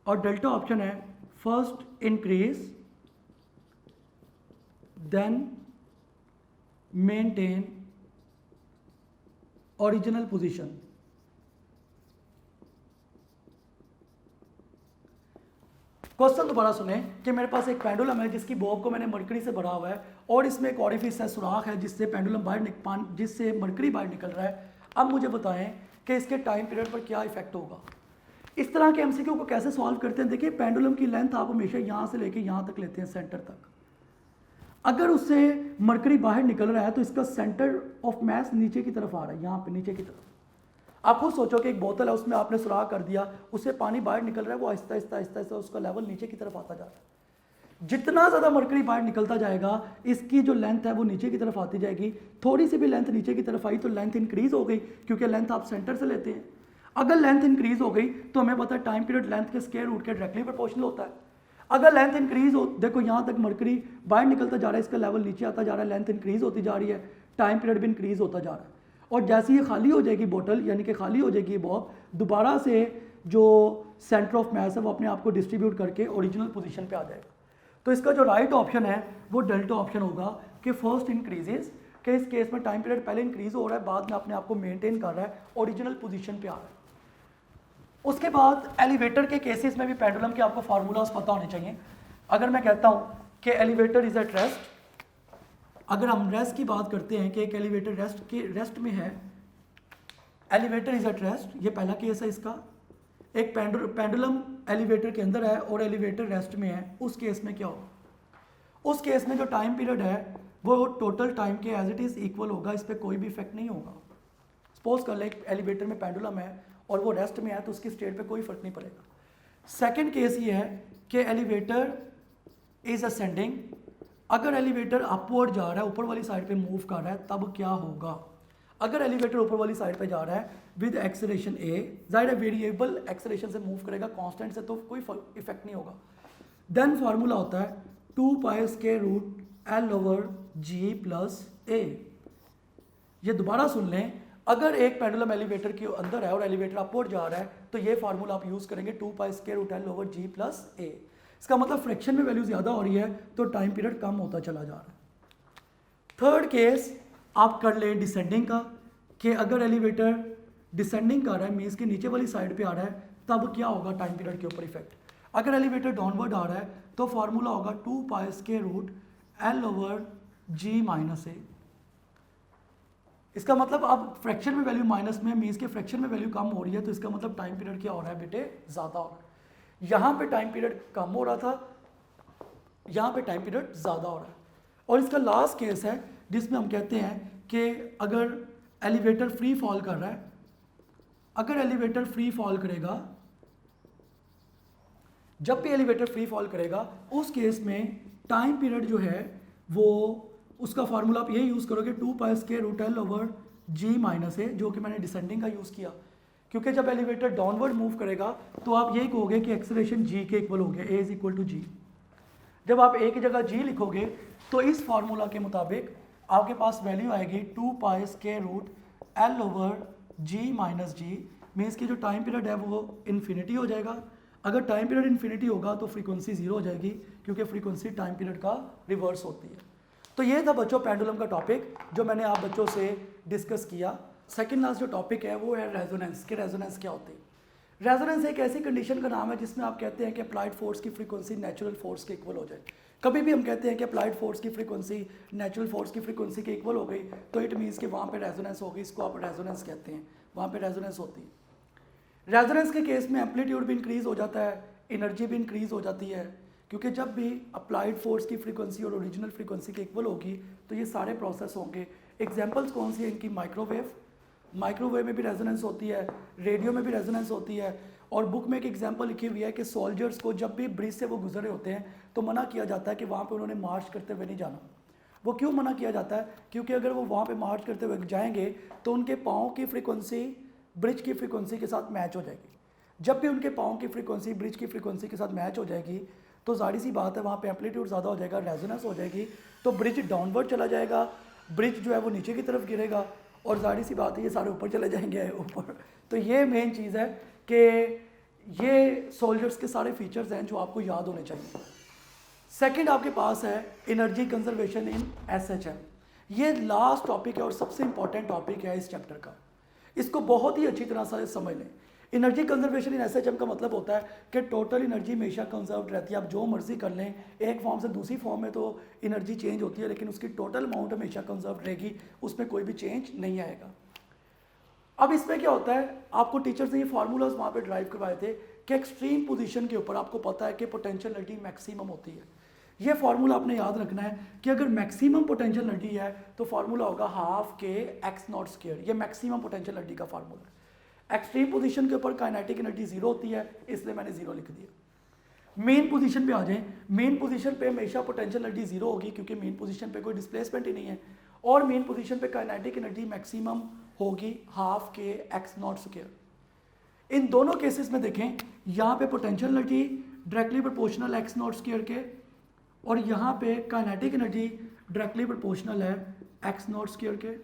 Speaker 1: और डेल्टा ऑप्शन है first increase then maintain original position. Question दोबारा सुने कि मेरे पास एक पेंडुलम है जिसकी बॉब को मैंने मरकरी से भरा हुआ है और इसमें एक ऑरिफिस है, सुराख है, जिससे पेंडुलम जिससे मरकरी बाहर निकल रहा है। अब मुझे बताएं कि इसके टाइम पीरियड पर क्या इफेक्ट होगा। इस तरह के एमसीक्यू को कैसे सॉल्व करते हैं, देखिए पेंडुलम की लेंथ आप हमेशा यहाँ से लेके यहाँ तक लेते हैं, सेंटर तक। अगर उससे मरकरी बाहर निकल रहा है तो इसका सेंटर ऑफ मैस नीचे की तरफ आ रहा है, यहाँ पे नीचे की तरफ। आप खुद सोचो कि एक बोतल है, उसमें आपने सुराख कर दिया, उससे पानी बाहर निकल रहा है, वो आहिस्ता आहिस्ता आहिस्ता आहिस्ता उसका लेवल नीचे की तरफ आता जा रहा है। जितना ज़्यादा मरकरी बाहर निकलता जाएगा, इसकी जो लेंथ है वो नीचे की तरफ आती जाएगी। थोड़ी सी भी लेंथ नीचे की तरफ आई तो लेंथ इंक्रीज हो गई, क्योंकि लेंथ आप सेंटर से लेते हैं। अगर लेंथ इंक्रीज हो गई तो हमें पता है टाइम पीरियड लेंथ के स्क्वायर रूट के डायरेक्टली प्रोपोर्शनल होता है। अगर लेंथ इंक्रीज हो, देखो यहाँ तक मरकरी बाहर निकलता जा रहा है, इसका लेवल नीचे आता जा रहा है, लेंथ इंक्रीज होती जा रही है, टाइम पीरियड भी इंक्रीज होता जा रहा है। और जैसे ये खाली हो जाएगी बोतल, यानी कि खाली हो जाएगी बॉब, दोबारा से जो सेंटर ऑफ मैस है वो अपने आप को डिस्ट्रीब्यूट करके ओरिजिनल पोजीशन पे आ जाएगा। तो इसका जो राइट ऑप्शन है वो डेल्टा ऑप्शन होगा कि फर्स्ट इंक्रीजेज, कि इस केस में टाइम पीरियड पहले इंक्रीज हो रहा है, बाद में अपने आप को मेंटेन कर रहा है, ओरिजिनल पोजीशन पे आ रहा है। उसके बाद एलिवेटर के केसेस में भी पेंडुलम के आपको फार्मूलाज पता होने चाहिए। अगर मैं कहता हूँ कि एलिवेटर इज एट रेस्ट, अगर हम रेस्ट की बात करते हैं कि एक एलिवेटर रेस्ट में है, एलिवेटर इज एट रेस्ट, ये पहला केस है इसका। एक पेंडुलम एलिवेटर के अंदर है और एलिवेटर रेस्ट में है, उस केस में क्या होगा? उस केस में जो टाइम पीरियड है वो टोटल टाइम के एज इट इज इक्वल होगा, इस पर कोई भी इफेक्ट नहीं होगा। सपोज कर ले एलिवेटर में पेंडुलम है और वो रेस्ट में है तो उसकी स्टेट पे कोई फर्क नहीं पड़ेगा। सेकंड केस ये है कि एलिवेटर इज असेंडिंग, अगर एलिवेटर अपवर्ड जा रहा है, ऊपर वाली साइड पे मूव कर रहा है, तब क्या होगा? अगर एलिवेटर ऊपर वाली साइड पे जा रहा है विद एक्सेलरेशन ए, जाहिर है वेरिएबल एक्सेलरेशन से मूव करेगा, कांस्टेंट से तो कोई इफेक्ट नहीं होगा। देन फार्मूला होता है 2 pi square root l over g plus a. ये दोबारा सुन लें, अगर एक पेंडुलम एलिवेटर के अंदर है और एलिवेटर अपवर्ड जा रहा है तो ये फार्मूला आप यूज करेंगे 2 pi square root l over g plus a. इसका मतलब फ्रैक्शन में वैल्यू ज़्यादा हो रही है तो टाइम पीरियड कम होता चला जा रहा है। थर्ड केस आप कर लें डिसेंडिंग का, कि अगर एलिवेटर डिसेंडिंग कर रहा है, मीन्स के नीचे वाली साइड पे आ रहा है, तब क्या होगा टाइम पीरियड के ऊपर इफेक्ट? अगर एलिवेटर डाउनवर्ड आ रहा है तो फार्मूला होगा 2 pi square root l over g minus a. इसका मतलब अब फ्रैक्शन में वैल्यू माइनस में, मीन्स के फ्रैक्शन में वैल्यू कम हो रही है, तो इसका मतलब टाइम पीरियड क्या हो रहा है बेटे? ज़्यादा हो रहा है। यहाँ पे टाइम पीरियड कम हो रहा था, यहाँ पे टाइम पीरियड ज़्यादा हो रहा है। और इसका लास्ट केस है जिसमें हम कहते हैं कि अगर एलिवेटर फ्री फॉल कर रहा है, अगर एलिवेटर फ्री फॉल करेगा, जब भी एलिवेटर फ्री फॉल करेगा उस केस में टाइम पीरियड जो है वो, उसका फार्मूला आप ये यूज़ करोगे 2 pi square root l over g minus a, जो कि मैंने डिसेंडिंग का यूज़ किया, क्योंकि जब एलिवेटर डाउनवर्ड मूव करेगा तो आप यही कहोगे कि एक्सेलरेशन जी के इक्वल हो गया, ए इज इक्वल टू जी। जब आप ए की जगह जी लिखोगे तो इस फार्मूला के मुताबिक आपके पास वैल्यू आएगी 2 pi square root l over g minus g, means की जो टाइम पीरियड है वो इन्फिनिटी हो जाएगा। अगर टाइम पीरियड इन्फिनिटी होगा तो फ्रीक्वेंसी जीरो हो जाएगी, क्योंकि फ्रीक्वेंसी टाइम पीरियड का रिवर्स होती है। तो ये था बच्चों पेंडुलम का टॉपिक जो मैंने आप बच्चों से डिस्कस किया। सेकंड लास्ट जो टॉपिक है वो है रेजोनेंस, कि रेजोनेंस क्या होती है। रेजोनेंस एक ऐसी कंडीशन का नाम है जिसमें आप कहते हैं कि अप्लाइड फोर्स की फ्रीक्वेंसी नेचुरल फोर्स के इक्वल हो जाए। कभी भी हम कहते हैं कि अप्लाइड फोर्स की फ्रीक्वेंसी नेचुरल फोर्स की फ्रीक्वेंसी के इक्वल हो गई तो इट मीन्स कि वहाँ पे रेजोनेंस होगी, इसको आप रेजोनेंस कहते हैं, वहाँ पे रेजोनेंस होती है। रेजोनेंस के केस में एम्पलीट्यूड भी इंक्रीज हो जाता है, एनर्जी भी इंक्रीज हो जाती है, क्योंकि जब भी अप्लाइड फोर्स की फ्रीक्वेंसी और ओरिजिनल फ्रीक्वेंसी के इक्वल होगी तो ये सारे प्रोसेस होंगे। एग्जांपल्स कौन सी है इनकी? माइक्रोवेव, माइक्रोवेव में भी रेजोनेंस होती है, रेडियो में भी रेजोनेंस होती है। और बुक में एक एग्जांपल लिखी हुई है कि सोल्जर्स को जब भी ब्रिज से वो गुजर रहे होते हैं तो मना किया जाता है कि वहाँ पे उन्होंने मार्च करते हुए नहीं जाना। वो क्यों मना किया जाता है? क्योंकि अगर वो वहाँ पे मार्च करते हुए जाएंगे तो उनके पाँव की फ्रीक्वेंसी ब्रिज की फ्रीक्वेंसी के साथ मैच हो जाएगी। जब भी उनके पाँव की फ्रीक्वेंसी ब्रिज की फ्रीक्वेंसी के साथ मैच हो जाएगी तो जाहिर सी बात है वहाँ पे एम्पलीट्यूड ज़्यादा हो जाएगा, रेजोनेंस हो जाएगी, तो ब्रिज डाउनवर्ड चला जाएगा, ब्रिज जो है वो नीचे की तरफ गिरेगा और जाहिर सी बात है ये सारे ऊपर चले जाएंगे ऊपर। तो ये मेन चीज़ है कि ये सोल्जर्स के सारे फीचर्स हैं जो आपको याद होने चाहिए। सेकंड आपके पास है एनर्जी कंजर्वेशन इन एसएचएम। ये लास्ट टॉपिक है और सबसे इंपॉर्टेंट टॉपिक है इस चैप्टर का। इसको बहुत ही अच्छी तरह से समझ लें। एनर्जी कंजर्वेशन इन एसएचएम का मतलब होता है कि टोटल एनर्जी हमेशा कंजर्व रहती है। आप जो मर्जी कर लें, एक फॉर्म से दूसरी फॉर्म में तो एनर्जी चेंज होती है, लेकिन उसकी टोटल अमाउंट हमेशा कंजर्व रहेगी, उसमें कोई भी चेंज नहीं आएगा। अब इसमें क्या होता है, आपको टीचर्स ने ये फार्मूलाज वहाँ पे ड्राइव करवाए थे कि एक्सट्रीम पोजीशन के ऊपर आपको पता है कि पोटेंशियल एनर्जी मैक्सिमम होती है। ये फार्मूला आपने याद रखना है कि अगर मैक्सिमम पोटेंशियल एनर्जी है तो फार्मूला होगा half k x not square. ये मैक्सिमम पोटेंशियल एनर्जी का फार्मूला है। एक्सट्रीम पोजीशन के ऊपर काइनेटिक एनर्जी जीरो होती है, इसलिए मैंने जीरो लिख दिया। मेन पोजीशन पे आ जाएं, मेन पोजीशन पे हमेशा पोटेंशियल एनर्जी जीरो होगी क्योंकि मेन पोजीशन पे कोई डिस्प्लेसमेंट ही नहीं है, और मेन पोजीशन पे काइनेटिक एनर्जी मैक्सिमम होगी half k x not square. इन दोनों केसेस में देखें, यहाँ पे potential energy directly proportional x not square के, और यहाँ पे काइनेटिक एनर्जी डायरेक्टली प्रोपोर्शनल है एक्स नॉट स्क्वायर के।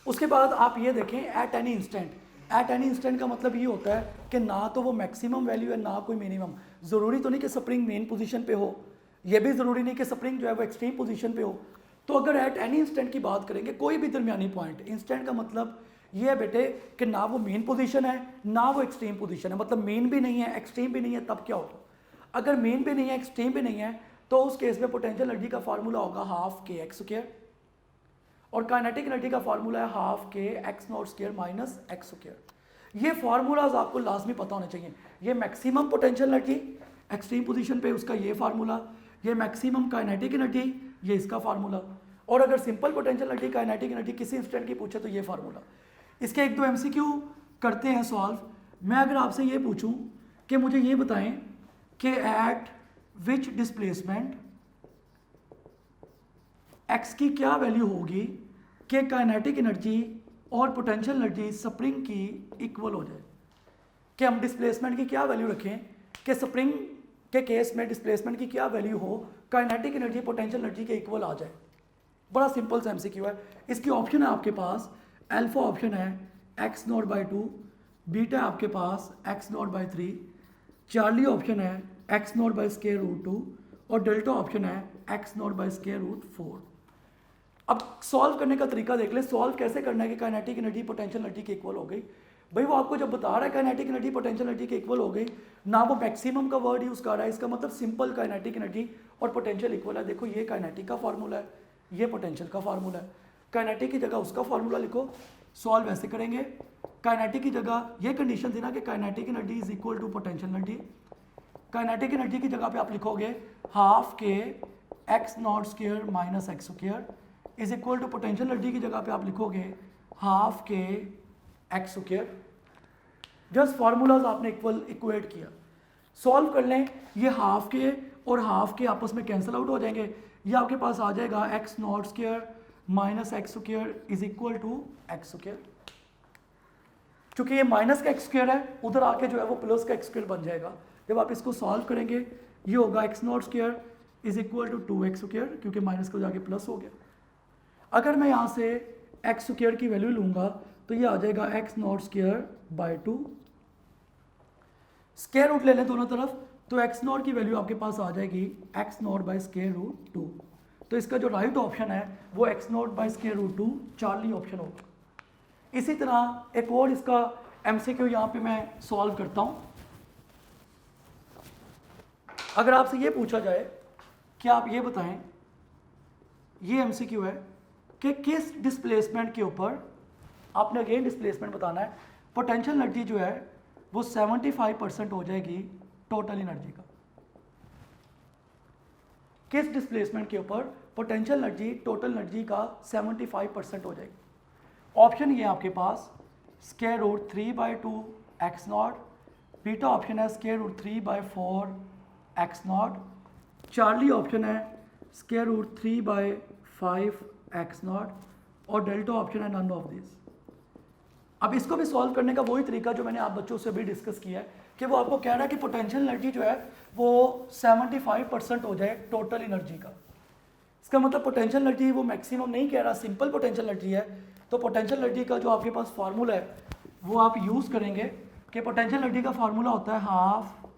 Speaker 1: उसके बाद आप ये देखें at any instant. At any instant का मतलब ये होता है कि ना तो वो मैक्सिमम वैल्यू है ना कोई मिनिमम। ज़रूरी तो नहीं कि स्प्रिंग मेन पोजीशन पे हो, ये भी ज़रूरी नहीं कि स्प्रिंग जो है वो एक्सट्रीम पोजीशन पे हो। तो अगर एट एनी इंस्टेंट की बात करेंगे, कोई भी दरमियानी पॉइंट, इंस्टेंट का मतलब ये है बेटे कि ना वो मेन पोजीशन है ना वो एक्सट्रीम पोजीशन है, मतलब मेन भी नहीं है एक्सट्रीम भी नहीं है, तब क्या होगा? अगर मेन भी नहीं है एक्सट्रीम भी नहीं है तो उस केस में पोटेंशियल एनर्जी का फार्मूला होगा हाफ के एक्स स्क्वायर, और काइनेटिक एनर्जी का फार्मूला है half k x not square minus x square. ये फार्मूलाज आपको लाजमी पता होने चाहिए। ये maximum potential energy extreme position पे उसका ये फार्मूला, ये मैक्सिमम काइनेटिक एनर्जी ये इसका फार्मूला, और अगर simple potential energy kinetic energy किसी इंस्टेंट की पूछे तो ये फार्मूला। इसके एक दो एमसीक्यू करते हैं सॉल्व। मैं अगर आपसे ये पूछूं कि मुझे ये बताएं कि एट विच डिस्प्लेसमेंट एक्स की क्या वैल्यू होगी कि काइनेटिक एनर्जी और पोटेंशियल एनर्जी स्प्रिंग की इक्वल हो जाए। कि हम डिस्प्लेसमेंट की क्या वैल्यू रखें कि स्प्रिंग के केस में डिस्प्लेसमेंट की क्या वैल्यू हो, काइनेटिक एनर्जी पोटेंशियल एनर्जी के इक्वल आ जाए। बड़ा सिंपल सा एमसीक्यू है। इसकी ऑप्शन है आपके पास, अल्फा ऑप्शन है एक्स नॉट बाई 2, बीटा आपके पास x naught by 3, Charlie option है x naught by square root 2, और डेल्टा ऑप्शन है x naught by square root 4। अब सॉल्व करने का तरीका देख ले। सॉल्व कैसे करना है कि काइनेटिक एनर्जी पोटेंशियल एनर्जी के इक्वल हो गई। भाई वो आपको जब बता रहा है काइनेटिक एनर्जी पोटेंशियल एनर्जी के इक्वल हो गई, ना वो मैक्सिमम का वर्ड यूज़ कर रहा है, इसका मतलब सिंपल काइनेटिक एनर्जी और पोटेंशियल इक्वल है। देखो ये काइनेटिक का फार्मूला है, ये पोटेंशियल का फार्मूला है। काइनेटिक की जगह उसका फार्मूला लिखो। सॉल्व ऐसे करेंगे, काइनेटिक की जगह ये कंडीशन थी ना कि kinetic energy is equal to potential energy. Kinetic energy की जगह पे आप लिखोगे half k x not square minus x square is equal to potential energy की जगह पे आप लिखोगे half k x square. Just formulas आपने इक्वेट किया। सॉल्व कर लें, ये हाफ के और हाफ के आपस में कैंसिल आउट हो जाएंगे। ये आपके पास आ जाएगा x not square minus x square is equal to x square. चूंकि ये माइनस का एक्स स्क्वायर है, उधर आके जो है वो प्लस का एक्स स्क्वायर बन जाएगा। जब आप इसको सॉल्व करेंगे ये होगा x not square is equal to 2x square, क्योंकि माइनस को जाके प्लस हो गया। अगर मैं यहाँ से एक्स स्क्वायर की वैल्यू लूँगा तो ये आ जाएगा x not square by 2। Square root ले लें दोनों तरफ तो एक्स नॉट की वैल्यू आपके पास आ जाएगी x naught by square root 2। तो इसका जो राइट ऑप्शन है वो x naught by square root 2 Charlie option होगा। इसी तरह एक और इसका एमसीक्यू यहाँ पे मैं सॉल्व करता हूँ। अगर आपसे ये पूछा जाए कि आप ये बताएं, ये एमसीक्यू है कि किस डिस्प्लेसमेंट के ऊपर, आपने अगेन डिस्प्लेसमेंट बताना है, पोटेंशियल एनर्जी जो है वो 75% हो जाएगी टोटल एनर्जी का। किस डिस्प्लेसमेंट के ऊपर पोटेंशियल एनर्जी टोटल एनर्जी का 75% हो जाएगी। ऑप्शन ये आपके पास square root 3/2 x naught, beta option है square root 3/4 x naught, Charlie option है स्क्वायर रूट 3/5 एक्स नॉट, और डेल्टा ऑप्शन है नन ऑफ दिस। अब इसको भी सॉल्व करने का वही तरीका जो मैंने आप बच्चों से भी डिस्कस किया है कि वो आपको कह रहा है कि पोटेंशियल एनर्जी जो है वो 75% हो जाए टोटल एनर्जी का। इसका मतलब पोटेंशियल एनर्जी वो मैक्सिमम नहीं कह रहा, सिंपल पोटेंशियल एनर्जी है। तो पोटेंशियल एनर्जी का जो आपके पास फार्मूला है वो आप यूज़ करेंगे कि पोटेंशियल एनर्जी का फार्मूला होता है half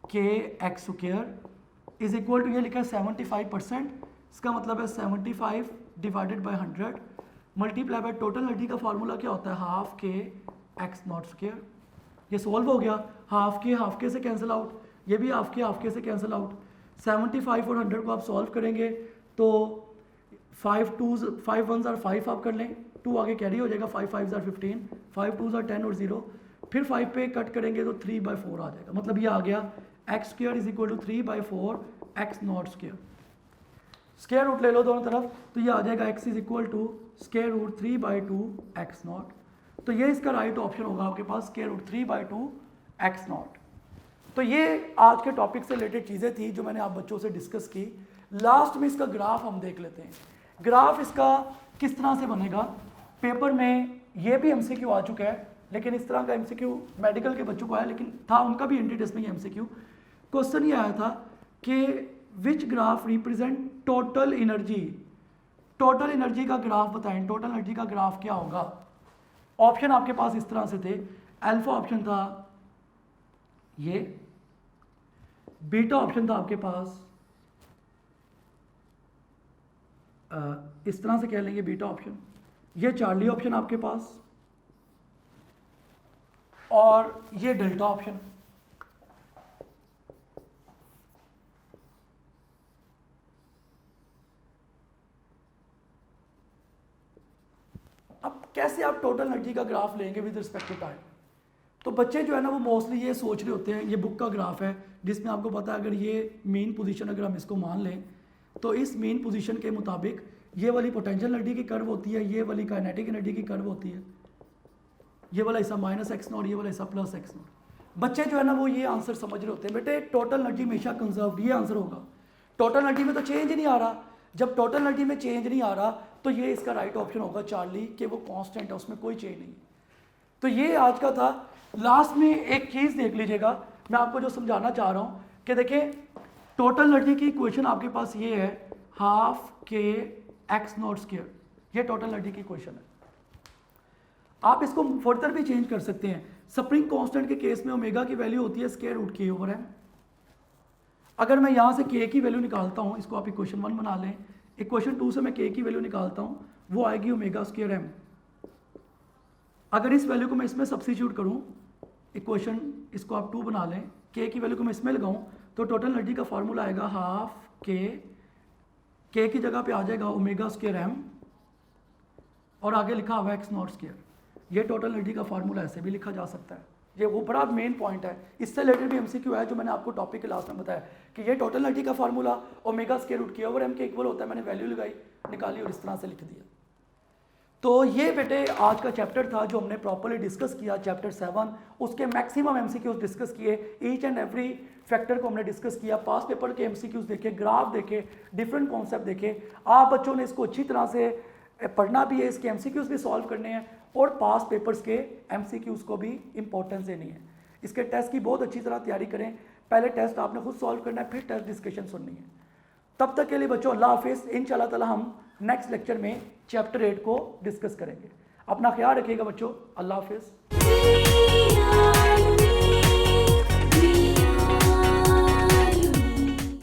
Speaker 1: k x square is equal to, ये लिखा है 75%, इसका मतलब है 75 divided by 100 multiply by total energy का फार्मूला क्या होता है, half k x not square. ये सॉल्व हो गया, हाफ के से कैंसिल आउट, ये भी हाफ के से कैंसिल आउट। 75 और 100 को आप सॉल्व करेंगे तो 5 1s are 5 आप कर लें, 2 आगे कैरी हो जाएगा, 5 5s are 15, 5 2s are 10 और 0, फिर 5 पे कट करेंगे तो 3/4 आ जाएगा। मतलब ये आ गया x square is equal to 3/4 x not square. Square root ले लो दोनों तरफ, तो ये आ जाएगा x is equal to square root 3/2 x not. तो ये इसका राइट ऑप्शन होगा आपके पास, स्क्वायर रूट 3/2 एक्स नॉट। तो ये आज के टॉपिक से रिलेटेड चीज़ें थी जो मैंने आप बच्चों से डिस्कस की। लास्ट में इसका ग्राफ हम देख लेते हैं। ग्राफ इसका किस तरह से बनेगा, पेपर में ये भी एमसीक्यू आ चुका है, लेकिन इस तरह का एमसीक्यू मेडिकल के बच्चों को आया, लेकिन था उनका भी एंट्री टेस्ट में एमसीक्यू। क्वेश्चन ये आया था कि which graph represent total energy, total energy का ग्राफ बताएं, टोटल एनर्जी का ग्राफ क्या होगा। ऑप्शन आपके पास इस तरह से थे, अल्फा ऑप्शन था ये, बीटा ऑप्शन था आपके पास इस तरह से कह लेंगे बीटा ऑप्शन, ये चार्ली ऑप्शन आपके पास, और ये डेल्टा ऑप्शन। अब कैसे आप टोटल एनर्जी का ग्राफ लेंगे विद रिस्पेक्ट टू टाइम। तो बच्चे जो है ना वो मोस्टली ये सोच रहे होते हैं, ये बुक का ग्राफ है जिसमें आपको पता है अगर ये मेन पोजीशन अगर हम इसको मान लें तो इस मेन पोजीशन के मुताबिक ये वाली पोटेंशियल एनर्जी की कर्व होती है, ये वाली काइनेटिक एनर्जी की कर्व होती है, ये वाला हिस्सा -x0, ये वाला हिस्सा +x0। बच्चे जो है ना वो ये आंसर समझ रहे होते हैं, बेटे टोटल एनर्जी हमेशा कंजर्व, ये आंसर होगा। टोटल एनर्जी में तो चेंज ही नहीं आ रहा, जब टोटल एनर्जी में चेंज नहीं आ रहा तो ये इसका राइट ऑप्शन होगा चार्ली, कि वो कांस्टेंट है, उसमें कोई चेंज नहीं है। तो ये आज का था। लास्ट में एक चीज़ देख लीजिएगा, मैं आपको जो समझाना चाह रहा हूँ कि देखें टोटल एनर्जी की इक्वेशन आपके पास ये है, half k x not square, ये टोटल एनर्जी की इक्वेशन है। आप इसको फर्दर भी चेंज कर सकते हैं। स्प्रिंग कांस्टेंट के केस में ओमेगा की वैल्यू होती है स्क्वायर रूट के ओवर एम। अगर मैं यहाँ से के की वैल्यू निकालता हूँ, इसको आप इक्वेशन 1 बना लें, इक्वेशन 2 से मैं के की वैल्यू निकालता हूँ, वो आएगी ओमेगा स्क्वायर एम। अगर इस वैल्यू को मैं इसमें सब्स्टिट्यूट करूँ, इक्वेशन इसको आप 2 बना लें, के की वैल्यू को मैं इसमें लगाऊँ, तो टोटल एनर्जी का फार्मूला आएगा हाफ के की जगह पे आ जाएगा ओमेगा स्क्वायर एम, और आगे लिखा हुआ एक्स नॉट स्क्वायर। ये टोटल एनर्जी का फार्मूला ऐसे भी लिखा जा सकता है। ये वो बड़ा मेन पॉइंट है, इससे रिलेटेड भी एमसीक्यू है जो मैंने आपको टॉपिक के लास्ट में बताया कि ये टोटल एनर्जी का फार्मूला ओमेगा स्क्वायर रूट के ओवर एम के इक्वल होता है। मैंने वैल्यू लगाई, निकाली और इस तरह से लिख दिया। तो ये बेटे आज का चैप्टर था जो हमने प्रॉपर्ली डिस्कस किया, चैप्टर 7। उसके मैक्सिमम एमसीक्यूज डिस्कस किए, ईच एंड एवरी फैक्टर को हमने डिस्कस किया, पास पेपर के एमसीक्यूज देखे, ग्राफ देखे, डिफरेंट कॉन्सेप्ट देखे। आप बच्चों ने इसको अच्छी तरह से पढ़ना भी है, इसके एमसीक्यूज भी सॉल्व करने हैं, और पास पेपर्स के एमसीक्यूज को भी इंपॉर्टेंस देनी है। इसके टेस्ट की बहुत अच्छी तरह तैयारी करें। पहले टेस्ट आपने खुद सॉल्व करना है, फिर टेस्ट डिस्कशन सुननी है। तब तक के लिए बच्चों अल्लाह हाफिज़। इंशाल्लाह ताला हम नेक्स्ट लेक्चर में चैप्टर 8 को डिस्कस करेंगे। अपना ख्याल रखिएगा बच्चों, अल्लाह हाफिज़।